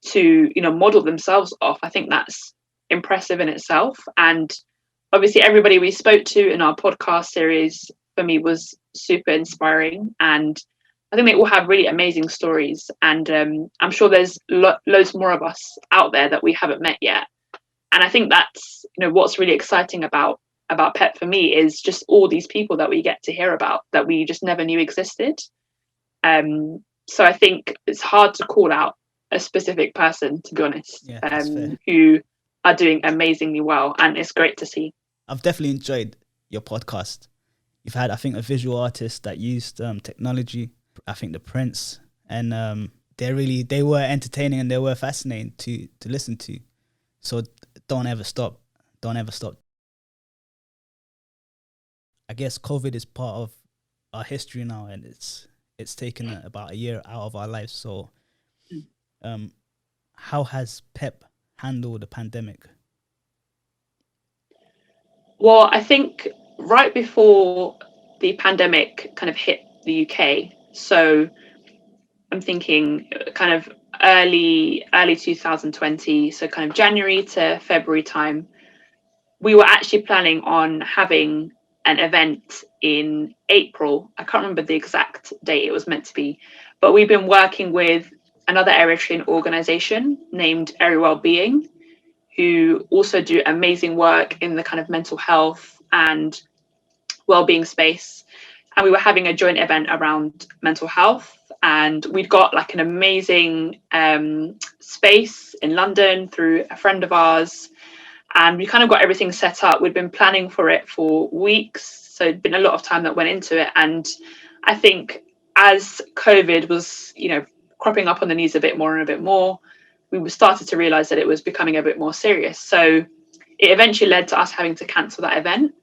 S2: to, you know, model themselves off. I think that's impressive in itself. And obviously everybody we spoke to in our podcast series, for me, was super inspiring, and I think they all have really amazing stories. And I'm sure there's loads more of us out there that we haven't met yet. And I think that's, you know, what's really exciting about PEP for me, is just all these people that we get to hear about that we just never knew existed. So I think it's hard to call out a specific person, to be honest, who are doing amazingly well, and it's great to see.
S1: I've definitely enjoyed your podcast. You've had, I think, a visual artist that used technology, I think the Prince, and they were entertaining and they were fascinating to listen to. So don't ever stop. I guess COVID is part of our history now, and it's taken about a year out of our lives. So how has PEP handled the pandemic?
S2: Well, I think right before the pandemic kind of hit the UK, so I'm thinking kind of early 2020, so kind of January to February time, we were actually planning on having an event in April. I can't remember the exact date it was meant to be, but we've been working with another Eritrean organization named Eri Wellbeing, who also do amazing work in the kind of mental health and well-being space. And we were having a joint event around mental health, and we'd got like an amazing space in London through a friend of ours, and we kind of got everything set up. We'd been planning for it for weeks, so it'd been a lot of time that went into it. And I think as COVID was, cropping up on the news a bit more and a bit more, we started to realize that it was becoming a bit more serious. So it eventually led to us having to cancel that event.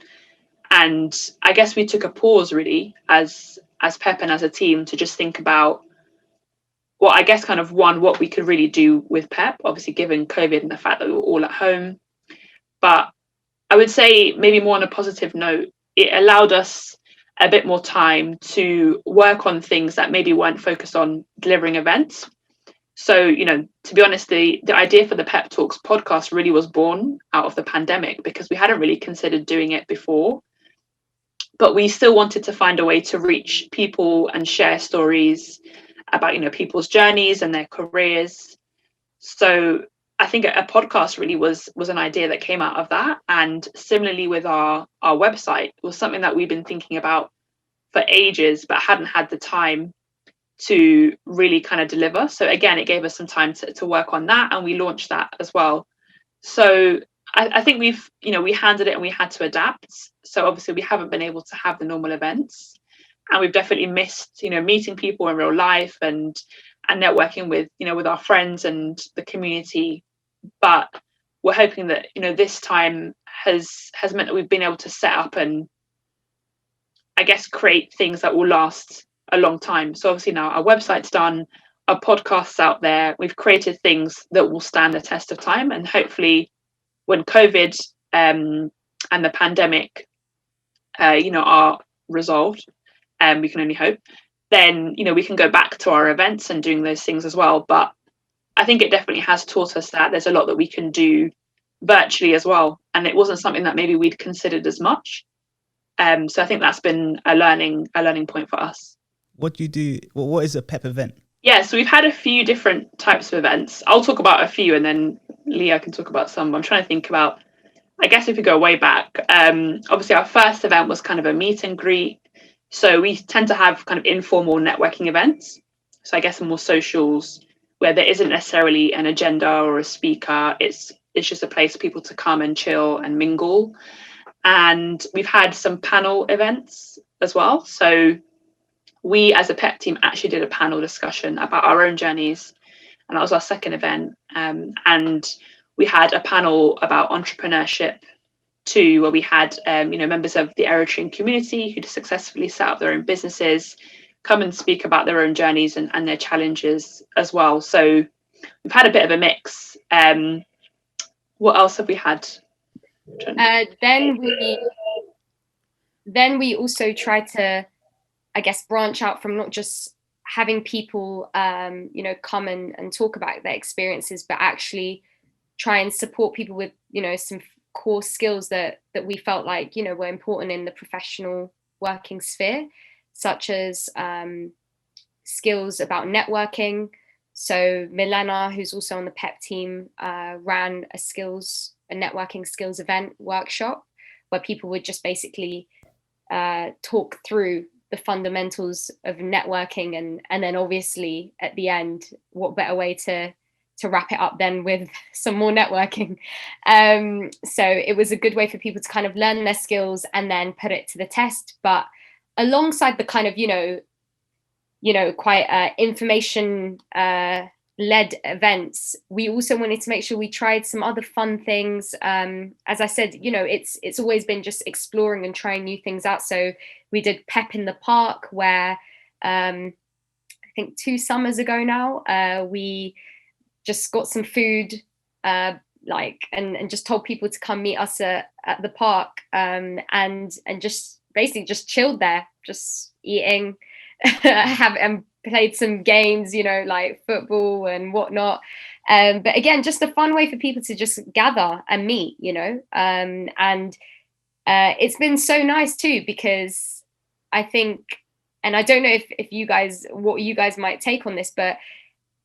S2: And I guess we took a pause really as PEP and as a team to just think about, well, I guess kind of what we could really do with PEP, obviously given COVID and the fact that we were all at home. But I would say maybe more on a positive note, it allowed us a bit more time to work on things that maybe weren't focused on delivering events. So, to be honest, the idea for the Pep Talks podcast really was born out of the pandemic, because we hadn't really considered doing it before. But we still wanted to find a way to reach people and share stories about, people's journeys and their careers. So I think a podcast really was an idea that came out of that. And similarly with our website, was something that we've been thinking about for ages, but hadn't had the time to really kind of deliver. So again, it gave us some time to work on that, and we launched that as well. So I think we handled it and we had to adapt. So obviously we haven't been able to have the normal events, and we've definitely missed, meeting people in real life and networking with, with our friends and the community. But we're hoping that, this time has meant that we've been able to set up and I guess create things that will last a long time. So obviously now our website's done, our podcast's out there, we've created things that will stand the test of time, and hopefully when COVID and the pandemic are resolved, and we can only hope, then we can go back to our events and doing those things as well. But I think it definitely has taught us that there's a lot that we can do virtually as well, and it wasn't something that maybe we'd considered as much. So I think that's been a learning point for us.
S1: What do you do? What is a PEP event?
S2: Yeah, so we've had a few different types of events. I'll talk about a few, and then Leah can talk about some. I'm trying to think about, I guess if we go way back, obviously our first event was kind of a meet and greet. So we tend to have kind of informal networking events. So I guess more socials where there isn't necessarily an agenda or a speaker. It's just a place for people to come and chill and mingle. And we've had some panel events as well. So we as a PEP team actually did a panel discussion about our own journeys, and that was our second event. And we had a panel about entrepreneurship too, where we had members of the Eritrean community who successfully set up their own businesses come and speak about their own journeys and their challenges as well. So we've had a bit of a mix. What else have we had?
S3: Then we also try to, I guess, branch out from not just having people, come and talk about their experiences, but actually try and support people with, some core skills that we felt like, were important in the professional working sphere, such as skills about networking. So Milena, who's also on the PEP team, ran a networking skills event workshop where people would just basically talk through the fundamentals of networking, and then obviously at the end, what better way to wrap it up then with some more networking. So it was a good way for people to kind of learn their skills and then put it to the test. But alongside the kind of quite information led events, we also wanted to make sure we tried some other fun things. As I said, it's always been just exploring and trying new things out. So we did PEP in the Park, where I think 2 summers ago now, we just got some food, and just told people to come meet us at the park, and just basically just chilled there, just eating, and played some games, like football and whatnot. But again, just a fun way for people to just gather and meet, and it's been so nice too, because I think, and I don't know if you guys, what you guys might take on this, but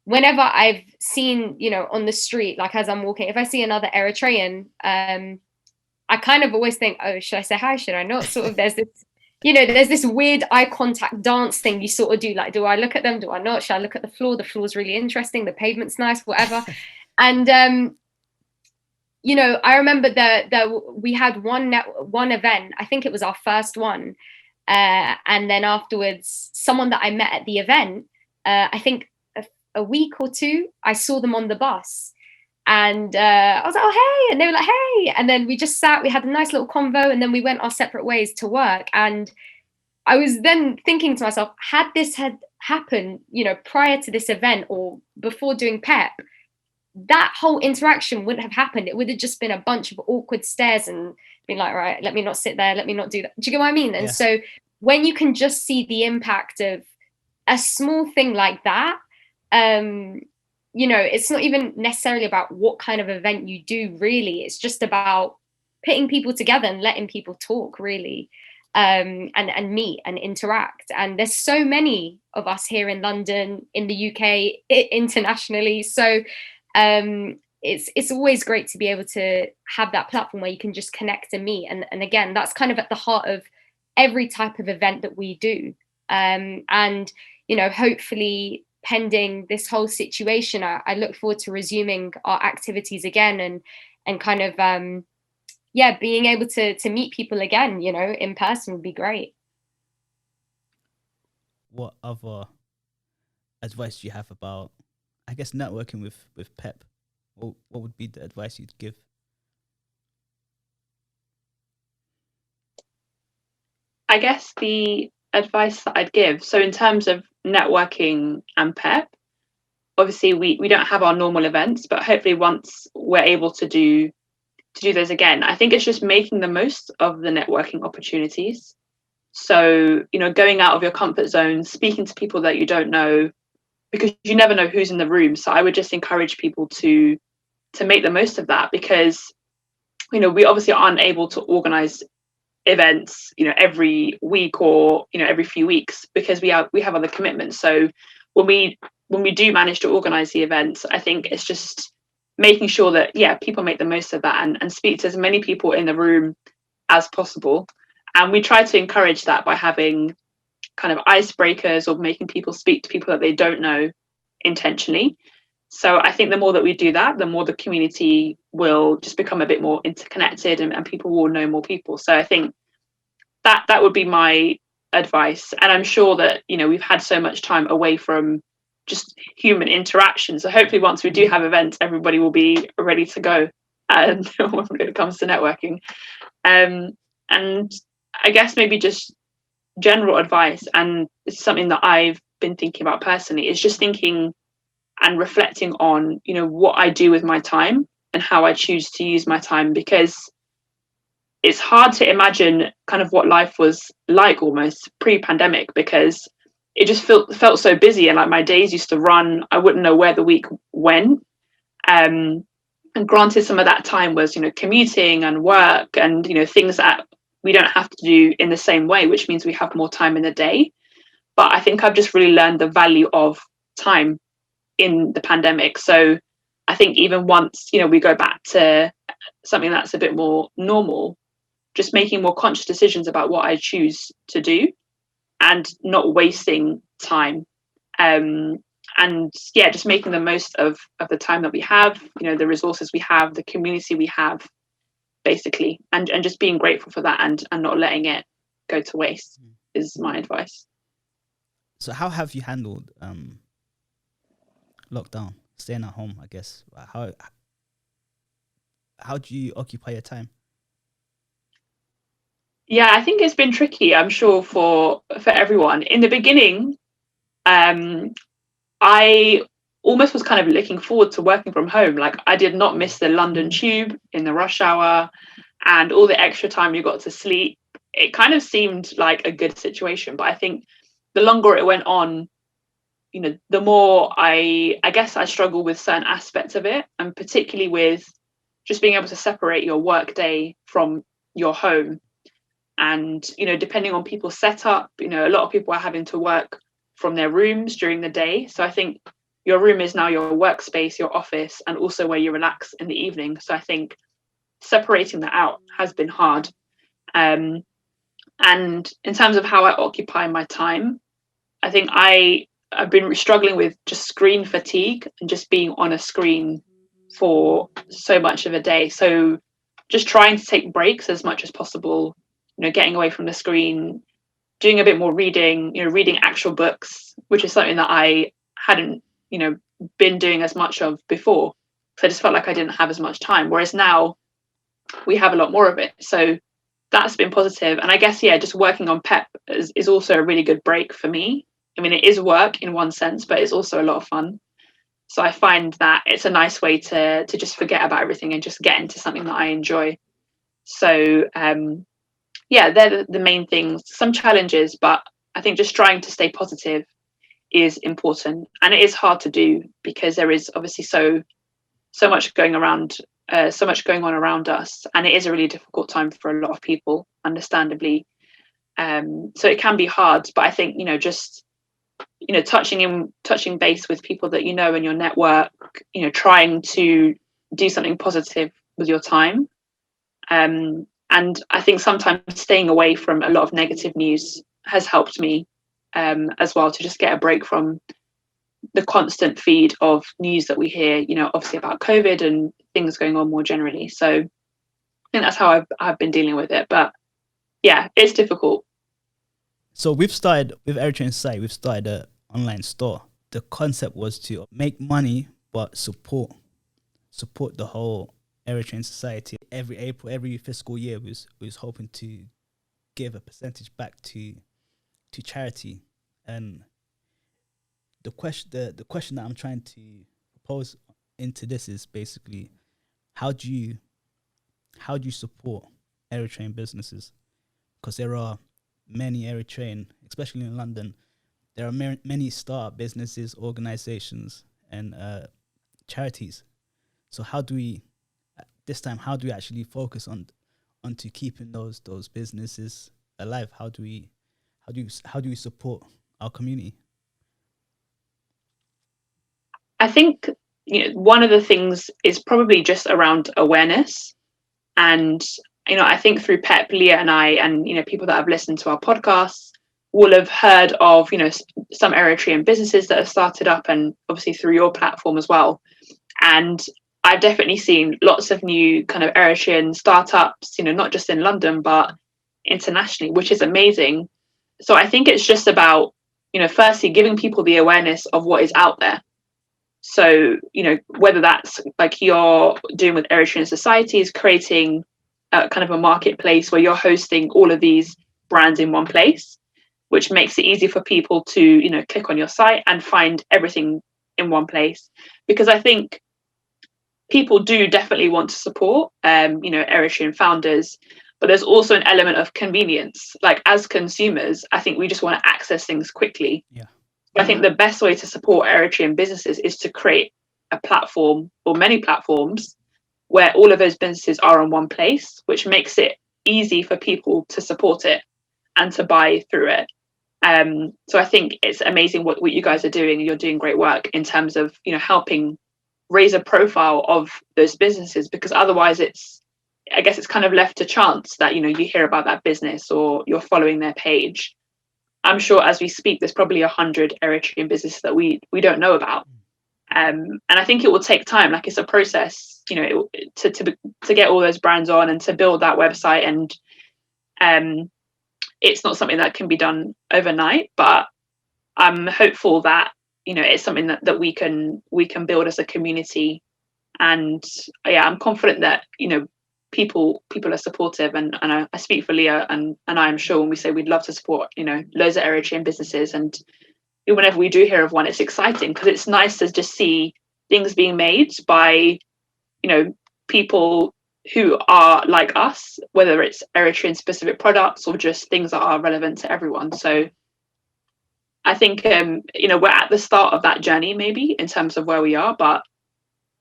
S3: whenever I've seen, on the street, like as I'm walking, if I see another Eritrean, I kind of always think, oh, should I say hi? Should I not? Sort of, there's this weird eye contact dance thing you sort of do. Like, do I look at them? Do I not? Should I look at the floor? The floor's really interesting. The pavement's nice, whatever. And, I remember that we had one event. I think it was our first one. And then afterwards, someone that I met at the event, I think a week or two, I saw them on the bus. And I was like, oh, hey. And they were like, hey. And then we just sat, we had a nice little convo, and then we went our separate ways to work. And I was then thinking to myself, had this had happened, prior to this event or before doing PEP, that whole interaction wouldn't have happened. It would have just been a bunch of awkward stares and been like, right, let me not sit there. Let me not do that. Do you get what I mean? And so when you can just see the impact of a small thing like that, it's not even necessarily about what kind of event you do, really. It's just about putting people together and letting people talk, really, and meet and interact. And there's so many of us here in London, in the UK, internationally. So it's always great to be able to have that platform where you can just connect and meet. And again, that's kind of at the heart of every type of event that we do. And, hopefully, pending this whole situation, I look forward to resuming our activities again and kind of, being able to meet people again, in person would be great.
S1: What other advice do you have about, I guess, networking with PEP? What would be the advice you'd give?
S2: I guess the advice that I'd give, so in terms of networking and PEP, obviously we don't have our normal events, but hopefully once we're able to do those again, I think it's just making the most of the networking opportunities. So, going out of your comfort zone, speaking to people that you don't know, because you never know who's in the room. So I would just encourage people to make the most of that, because, we obviously aren't able to organize events, every week or, every few weeks, because we have other commitments. So when we do manage to organize the events, I think it's just making sure that, people make the most of that and speak to as many people in the room as possible. And we try to encourage that by having kind of icebreakers or making people speak to people that they don't know intentionally. So I think the more that we do that, the more the community will just become a bit more interconnected and people will know more people. So I think that would be my advice. And I'm sure that, we've had so much time away from just human interaction. So hopefully once we do have events, everybody will be ready to go when it comes to networking. And I guess maybe just general advice, and it's something that I've been thinking about personally, is just thinking and reflecting on, what I do with my time and how I choose to use my time, because it's hard to imagine kind of what life was like almost pre-pandemic, because it just felt so busy, and like my days used to run. I wouldn't know where the week went. And granted, some of that time was, commuting and work and, things that we don't have to do in the same way, which means we have more time in the day. But I think I've just really learned the value of time in the pandemic. So I think even once, we go back to something that's a bit more normal, just making more conscious decisions about what I choose to do and not wasting time. And just making the most of the time that we have, the resources we have, the community we have, basically, and just being grateful for that and not letting it go to waste is my advice.
S1: So how have you handled lockdown, staying at home, I guess? How do you occupy your time?
S2: Yeah, I think it's been tricky, I'm sure, for everyone. In the beginning, I almost was kind of looking forward to working from home. Like, I did not miss the London tube in the rush hour and all the extra time you got to sleep. It kind of seemed like a good situation. But I think the longer it went on, you know, the more I guess I struggle with certain aspects of it, and particularly with just being able to separate your work day from your home. And, you know, depending on people's setup, you know, a lot of people are having to work from their rooms during the day. So I think your room is now your workspace, your office, and also where you relax in the evening. So I think separating that out has been hard. And in terms of how I occupy my time, I think I've been struggling with just screen fatigue and just being on a screen for so much of a day. So just trying to take breaks as much as possible, you know, getting away from the screen, doing a bit more reading, you know, reading actual books, which is something that I hadn't, you know, been doing as much of before. So I just felt like I didn't have as much time. Whereas now we have a lot more of it. So that's been positive. And I guess, yeah, just working on PEP is also a really good break for me. I mean, it is work in one sense, but it's also a lot of fun. So I find that it's a nice way to just forget about everything and just get into something that I enjoy. So yeah, they're the main things. Some challenges, but I think just trying to stay positive is important. And it is hard to do because there is obviously so much going around, so much going on around us, and it is a really difficult time for a lot of people, understandably. So it can be hard, but I think, you know, just, you know, touching base with people that you know in your network, you know, trying to do something positive with your time. And I think sometimes staying away from a lot of negative news has helped me as well, to just get a break from the constant feed of news that we hear, you know, obviously about COVID and things going on more generally. So I think that's how I've been dealing with it. But yeah, it's difficult.
S1: So we've started with Eritrean Society, we've started an online store. The concept was to make money, but support the whole Eritrean Society. Every April, every fiscal year, we was hoping to give a percentage back to charity. And the question that I'm trying to propose into this is basically, how do you support Eritrean businesses? Because there are many Eritrean, especially in London, there are many startup businesses, organizations, and charities. So how do we actually focus onto keeping those businesses alive? How do we support our community?
S2: I think, you know, one of the things is probably just around awareness. And, you know, I think through PEP, Liah and I, and, you know, people that have listened to our podcasts will have heard of, you know, some Eritrean businesses that have started up, and obviously through your platform as well. And I've definitely seen lots of new kind of Eritrean startups, you know, not just in London, but internationally, which is amazing. So I think it's just about, you know, firstly, giving people the awareness of what is out there. So, you know, whether that's like you're doing with Eritrean Society, is creating a kind of a marketplace where you're hosting all of these brands in one place, which makes it easy for people to, you know, click on your site and find everything in one place. Because I think people do definitely want to support, you know, Eritrean founders, but there's also an element of convenience. Like, as consumers, I think we just want to access things quickly.
S1: Yeah.
S2: I think the best way to support Eritrean businesses is to create a platform, or many platforms, where all of those businesses are in one place, which makes it easy for people to support it and to buy through it. So I think it's amazing what you guys are doing. You're doing great work in terms of, you know, helping raise a profile of those businesses, because otherwise I guess it's kind of left to chance that, you know, you hear about that business or you're following their page. I'm sure as we speak, there's probably 100 Eritrean businesses that we don't know about. And I think it will take time. Like, it's a process, you know, to get all those brands on and to build that website. And it's not something that can be done overnight, but I'm hopeful that, you know, it's something that we can build as a community. And yeah, I'm confident that, you know, people are supportive, and I speak for Liah and I am sure when we say we'd love to support, you know, loads of Eritrean businesses. And whenever we do hear of one, it's exciting because it's nice to just see things being made by, people who are like us, whether it's Eritrean specific products or just things that are relevant to everyone. So I think, we're at the start of that journey, maybe in terms of where we are, but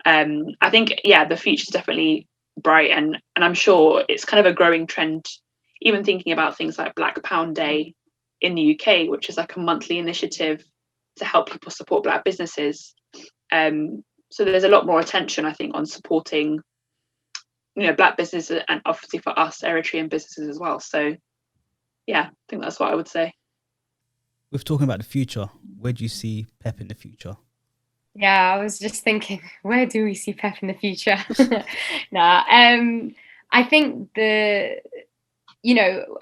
S2: I think, the future is definitely bright, and I'm sure it's kind of a growing trend, even thinking about things like Black Pound Day in the UK, which is like a monthly initiative to help people support Black businesses. So there's a lot more attention, I think, on supporting, Black businesses, and obviously for us Eritrean businesses as well. So I think that's what I would say.
S1: We're talking about the future. Where do you see PEP in the future?
S3: Yeah, I was just thinking, where do we see PEP in the future? I think I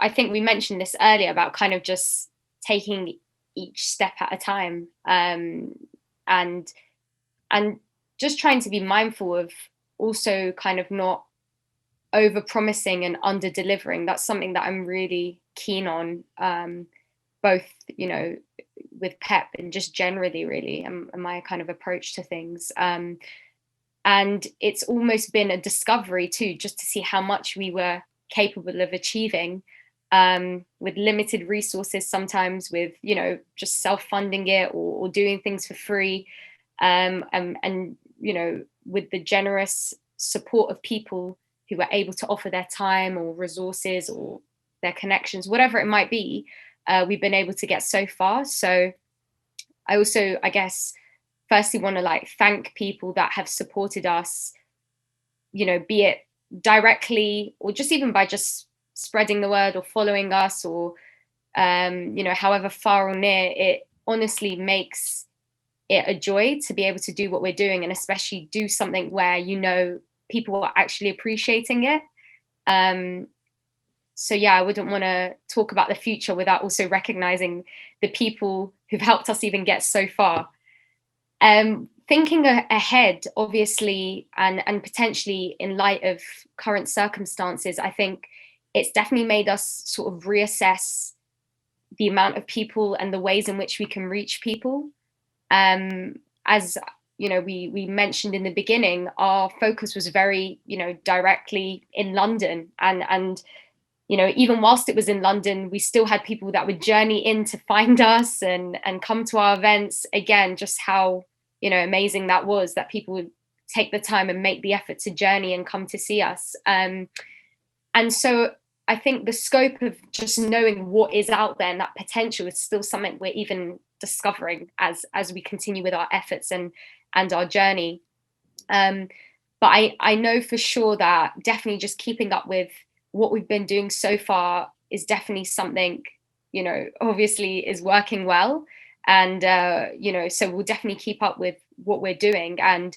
S3: think we mentioned this earlier about kind of just taking each step at a time, and just trying to be mindful of also kind of not over promising and under delivering. That's something that I'm really keen on, both, with PEP and just generally, really, and my kind of approach to things. And it's almost been a discovery too, just to see how much we were capable of achieving, with limited resources, sometimes with, just self-funding it or doing things for free. And with the generous support of people who were able to offer their time or resources or their connections, whatever it might be, we've been able to get so far. So I also, I guess, firstly want to thank people that have supported us, be it directly or just even by just spreading the word or following us, or, however far or near. It honestly makes it a joy to be able to do what we're doing, and especially do something where, people are actually appreciating it. So I wouldn't want to talk about the future without also recognizing the people who've helped us even get so far. Thinking ahead, obviously, and potentially in light of current circumstances, I think it's definitely made us sort of reassess the amount of people and the ways in which we can reach people. As we mentioned in the beginning, our focus was very, directly in London, and even whilst it was in London, we still had people that would journey in to find us and come to our events. Again, just how, amazing that was, that people would take the time and make the effort to journey and come to see us. And so I think the scope of just knowing what is out there and that potential is still something we're even discovering as we continue with our efforts and our journey. But I know for sure that definitely just keeping up with what we've been doing so far is definitely something, obviously is working well. And, so we'll definitely keep up with what we're doing. And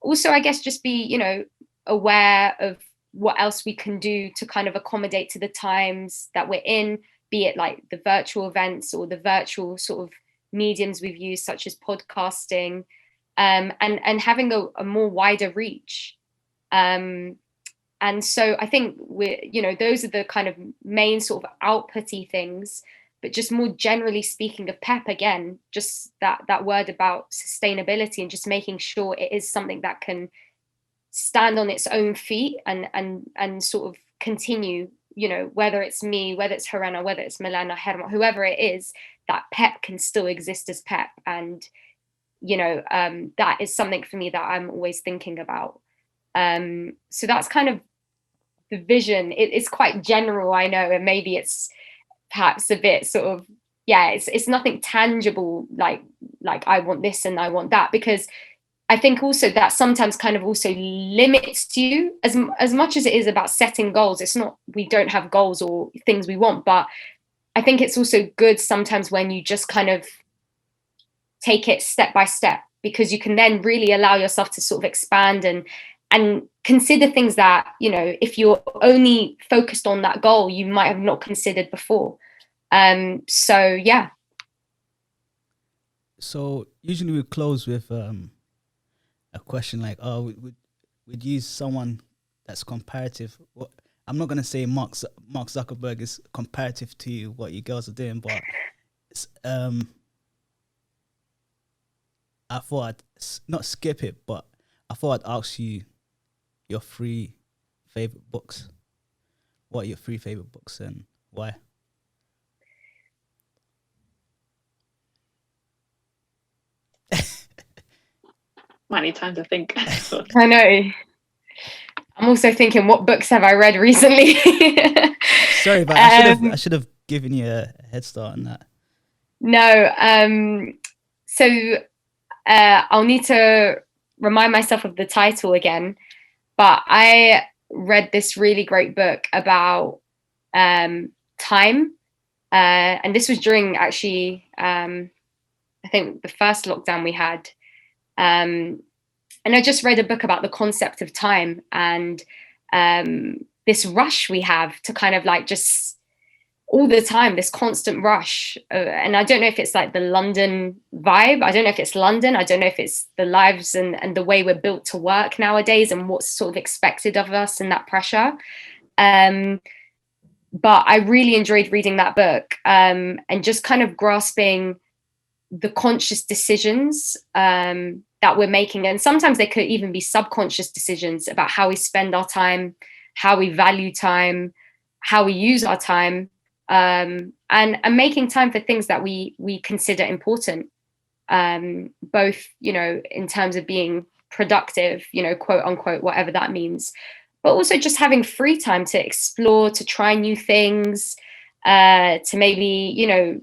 S3: also, I guess, just be, aware of what else we can do to kind of accommodate to the times that we're in, be it like the virtual events or the virtual sort of mediums we've used, such as podcasting, and having a more wider reach. And so I think those are the kind of main sort of outputty things. But just more generally speaking of PEP, again, just that word about sustainability and just making sure it is something that can stand on its own feet and sort of continue, whether it's me, whether it's Harena, whether it's Milena, Herma, whoever it is, that PEP can still exist as PEP. And, that is something for me that I'm always thinking about. So that's kind of the vision. It's quite general, I know, and maybe it's perhaps a bit sort of, it's nothing tangible, like I want this and I want that, because I think also that sometimes kind of also limits you as much as it is about setting goals. It's not, we don't have goals or things we want, but I think it's also good sometimes when you just kind of take it step by step, because you can then really allow yourself to sort of expand and consider things that, if you're only focused on that goal, you might have not considered before. So
S1: usually we close with a question like, would use someone that's comparative. I'm not going to say Mark Zuckerberg is comparative to what you girls are doing, but it's, I thought not skip it, but I thought I'd ask you your 3 favorite books. What are your 3 favorite books and why?
S2: Might need time to think.
S3: I know. I'm also thinking, what books have I read recently?
S1: Sorry, but I should have given you a head start on that.
S3: No. So I'll need to remind myself of the title again. But I read this really great book about time. And this was during actually, I think the first lockdown we had. And I just read a book about the concept of time and this rush we have to kind of like just all the time, this constant rush. And I don't know if it's like the London vibe. I don't know if it's London. I don't know if it's the lives and the way we're built to work nowadays and what's sort of expected of us and that pressure. But I really enjoyed reading that book and just kind of grasping the conscious decisions that we're making. And sometimes they could even be subconscious decisions about how we spend our time, how we value time, how we use our time, and making time for things that we consider important, both, you know, in terms of being productive, you know, quote unquote, whatever that means, but also just having free time to explore, to try new things, to maybe, you know,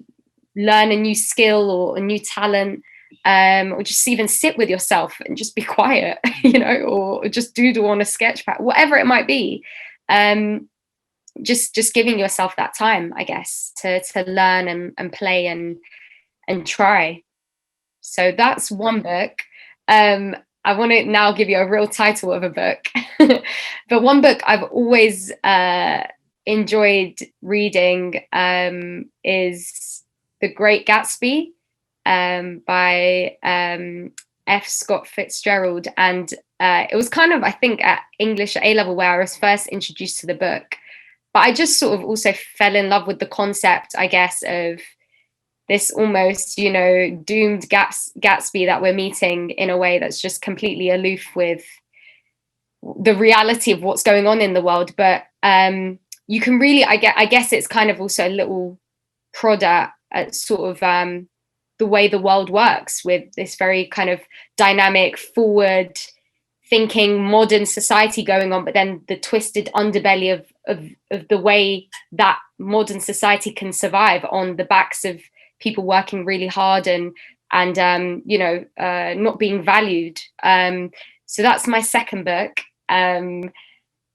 S3: learn a new skill or a new talent, or just even sit with yourself and just be quiet, you know, or just doodle on a sketch pad, whatever it might be. Just giving yourself that time, I guess, to learn and play and try. So that's one book. I want to now give you a real title of a book. But one book I've always enjoyed reading is The Great Gatsby by F. Scott Fitzgerald. And it was kind of, I think, at English at A-level where I was first introduced to the book. But I just sort of also fell in love with the concept, I guess, of this almost, you know, doomed Gatsby that we're meeting in a way that's just completely aloof with the reality of what's going on in the world. But you can really, I guess it's kind of also a little prod at sort of the way the world works with this very kind of dynamic, forward thinking modern society going on, but then the twisted underbelly of the way that modern society can survive on the backs of people working really hard and you know, not being valued. So that's my second book. And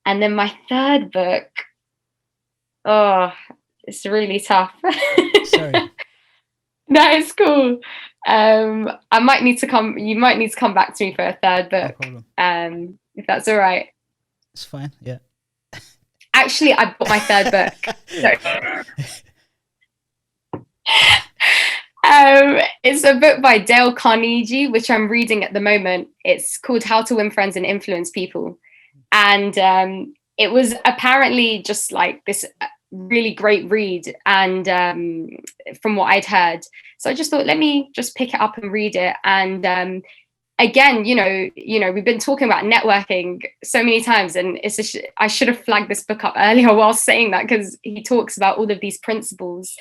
S3: then my third book, oh, it's really tough.
S1: Sorry.
S3: No, it's cool. You might need to come back to me for a third book.
S1: No problem.
S3: If that's all right.
S1: It's fine, yeah.
S3: Actually, I bought my third book. It's a book by Dale Carnegie, which I'm reading at the moment. It's called How to Win Friends and Influence People. And it was apparently just like this really great read, and from what I'd heard. So I just thought, let me just pick it up and read it. And again, you know, we've been talking about networking so many times, and I should have flagged this book up earlier while saying that, because he talks about all of these principles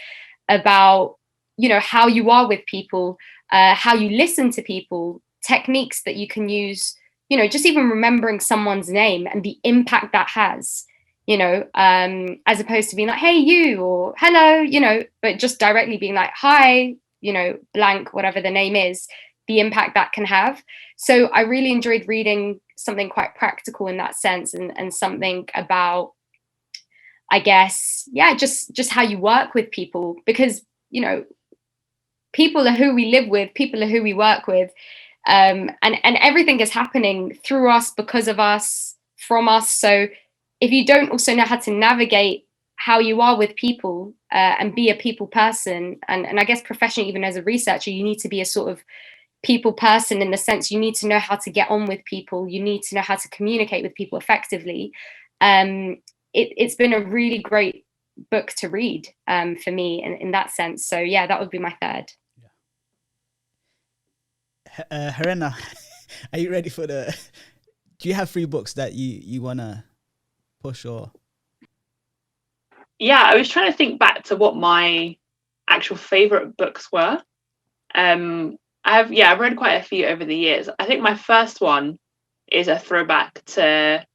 S3: about, you know, how you are with people, how you listen to people, techniques that you can use, you know, just even remembering someone's name and the impact that has, you know, as opposed to being like, hey, you, or hello, you know, but just directly being like, hi, you know, blank, whatever the name is, the impact that can have. So I really enjoyed reading something quite practical in that sense, and something about, I guess, yeah, just how you work with people, because, you know, people are who we live with, people are who we work with, and everything is happening through us, because of us, from us. So if you don't also know how to navigate how you are with people and be a people person, and I guess professionally, even as a researcher, you need to be a sort of people person, in the sense you need to know how to get on with people, you need to know how to communicate with people effectively. It's been a really great book to read for me in that sense. So yeah, that would be my third.
S1: Harena, are you ready for the? Do you have 3 books that you wanna push or?
S2: Yeah, I was trying to think back to what my actual favorite books were. I've read quite a few over the years. I think my first one is a throwback to,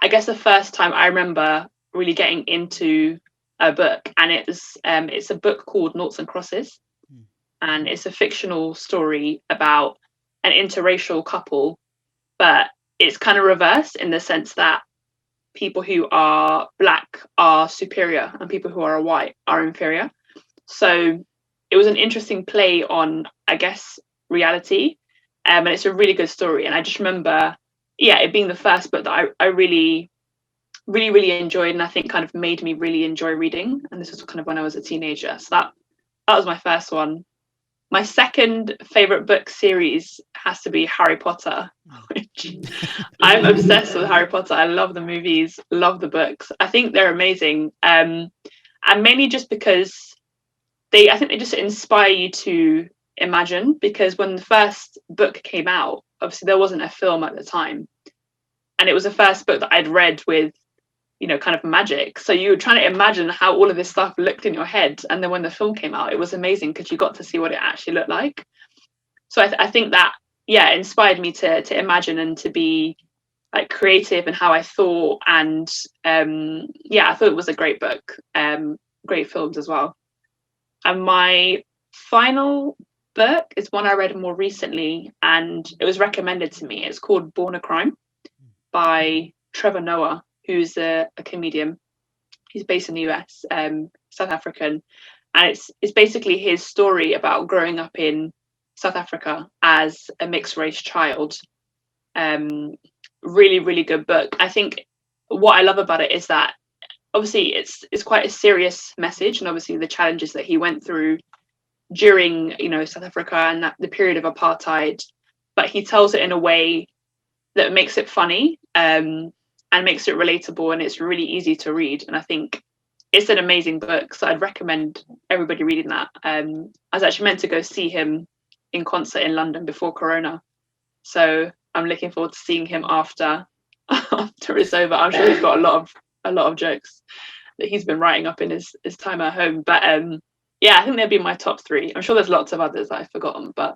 S2: I guess, the first time I remember really getting into a book, and it's a book called Noughts and Crosses, and it's a fictional story about an interracial couple, but it's kind of reversed in the sense that people who are black are superior and people who are white are inferior. So it was an interesting play on, I guess, reality. And it's a really good story. And I just remember, it being the first book that I really, really, really enjoyed, and I think kind of made me really enjoy reading. And this was kind of when I was a teenager. So that was my first one. My second favorite book series has to be Harry Potter, which I'm obsessed with Harry Potter. I love the movies, love the books. I think they're amazing. And mainly just because I think they just inspire you to imagine, because when the first book came out, obviously there wasn't a film at the time. And it was the first book that I'd read with, kind of magic. So you were trying to imagine how all of this stuff looked in your head. And then when the film came out, it was amazing because you got to see what it actually looked like. So I think that, inspired me to imagine and to be like creative in how I thought. And I thought it was a great book, great films as well. And my final book is one I read more recently, and it was recommended to me. It's called Born a Crime by Trevor Noah, who's a comedian. He's based in the US, South African. And it's basically his story about growing up in South Africa as a mixed race child. Really, really good book. I think what I love about it is that obviously it's quite a serious message, and obviously the challenges that he went through during, South Africa and the period of apartheid, but he tells it in a way that makes it funny, and makes it relatable, and it's really easy to read. And I think it's an amazing book, so I'd recommend everybody reading that. I was actually meant to go see him in concert in London before Corona, so I'm looking forward to seeing him after it's over. I'm sure he's got a lot of jokes that he's been writing up in his time at home. But I think they'd be my top 3. I'm sure there's lots of others that I've forgotten, but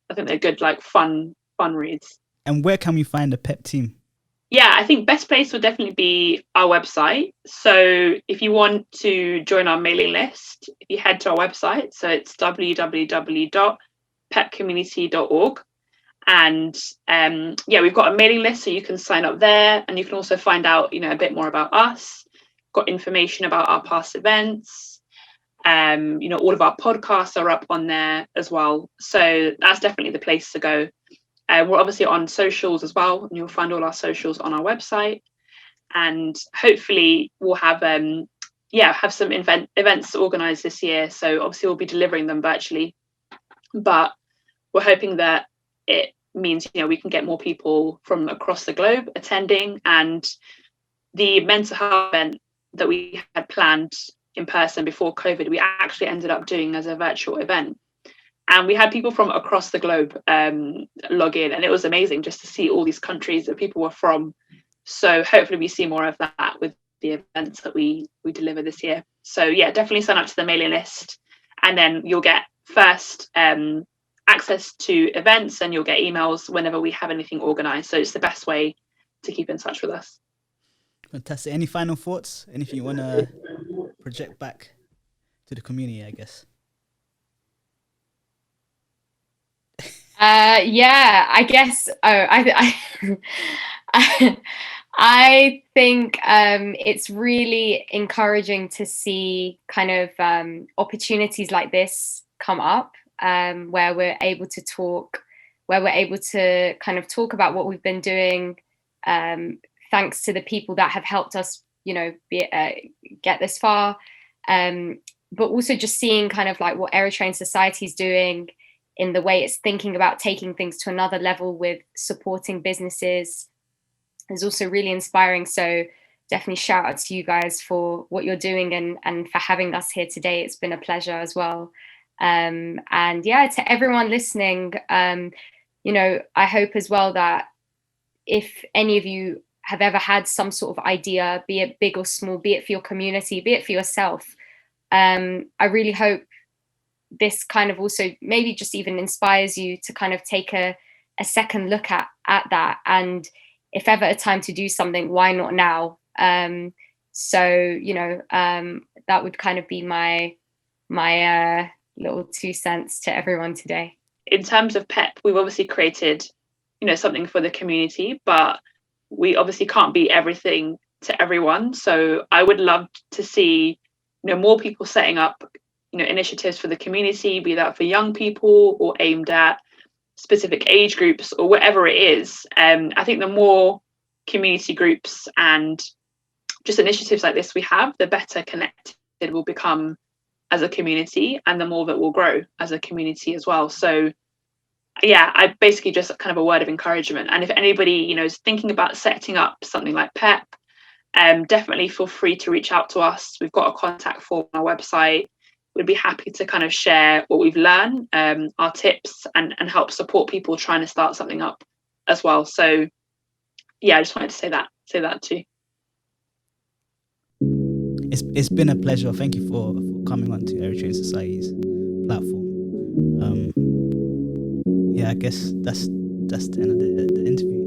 S2: I think they're good, like fun reads.
S1: And where can we find the PEP team?
S2: Yeah, I think best place would definitely be our website. So if you want to join our mailing list, if you head to our website, so it's www.pepcommunity.org. And we've got a mailing list, so you can sign up there, and you can also find out, a bit more about us. Got information about our past events. All of our podcasts are up on there as well. So that's definitely the place to go. We're obviously on socials as well, and you'll find all our socials on our website. And hopefully we'll have some events organised this year. So obviously we'll be delivering them virtually, but we're hoping that it means we can get more people from across the globe attending. And the mental health event that we had planned in person before COVID, we actually ended up doing as a virtual event. And we had people from across the globe log in, and it was amazing just to see all these countries that people were from. So hopefully we see more of that with the events that we deliver this year. So definitely sign up to the mailing list, and then you'll get first access to events, and you'll get emails whenever we have anything organised. So it's the best way to keep in touch with us.
S1: Fantastic. Any final thoughts? Anything you want to project back to the community, I guess?
S3: I guess. I think it's really encouraging to see kind of opportunities like this come up, where we're able to talk about what we've been doing, thanks to the people that have helped us, get this far, but also just seeing kind of like what Eritrean Society is doing, in the way it's thinking about taking things to another level with supporting businesses, is also really inspiring. So definitely shout out to you guys for what you're doing and for having us here today. It's been a pleasure as well. And to everyone listening, I hope as well that if any of you have ever had some sort of idea, be it big or small, be it for your community, be it for yourself, I really hope this kind of also maybe just even inspires you to kind of take a second look at that. And if ever a time to do something, why not now? So that would kind of be my little 2 cents to everyone today.
S2: In terms of PEP, we've obviously created, something for the community, but we obviously can't be everything to everyone. So I would love to see, more people setting up, initiatives for the community, be that for young people or aimed at specific age groups or whatever it is. I think the more community groups and just initiatives like this we have, the better connected we'll become as a community, and the more that we'll grow as a community as well. So yeah, I basically just kind of a word of encouragement. And if anybody, is thinking about setting up something like PEP, definitely feel free to reach out to us. We've got a contact form on our website. We'd be happy to kind of share what we've learned, our tips, and help support people trying to start something up as well. So yeah, I just wanted to say that too.
S1: It's been a pleasure. Thank you for coming on to Eritrean Society's platform. I guess that's the end of the interview.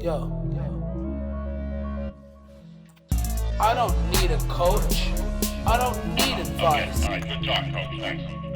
S4: Yo, I don't need a coach. I don't need advice.
S5: Okay, all right, good talk, coach. Thanks.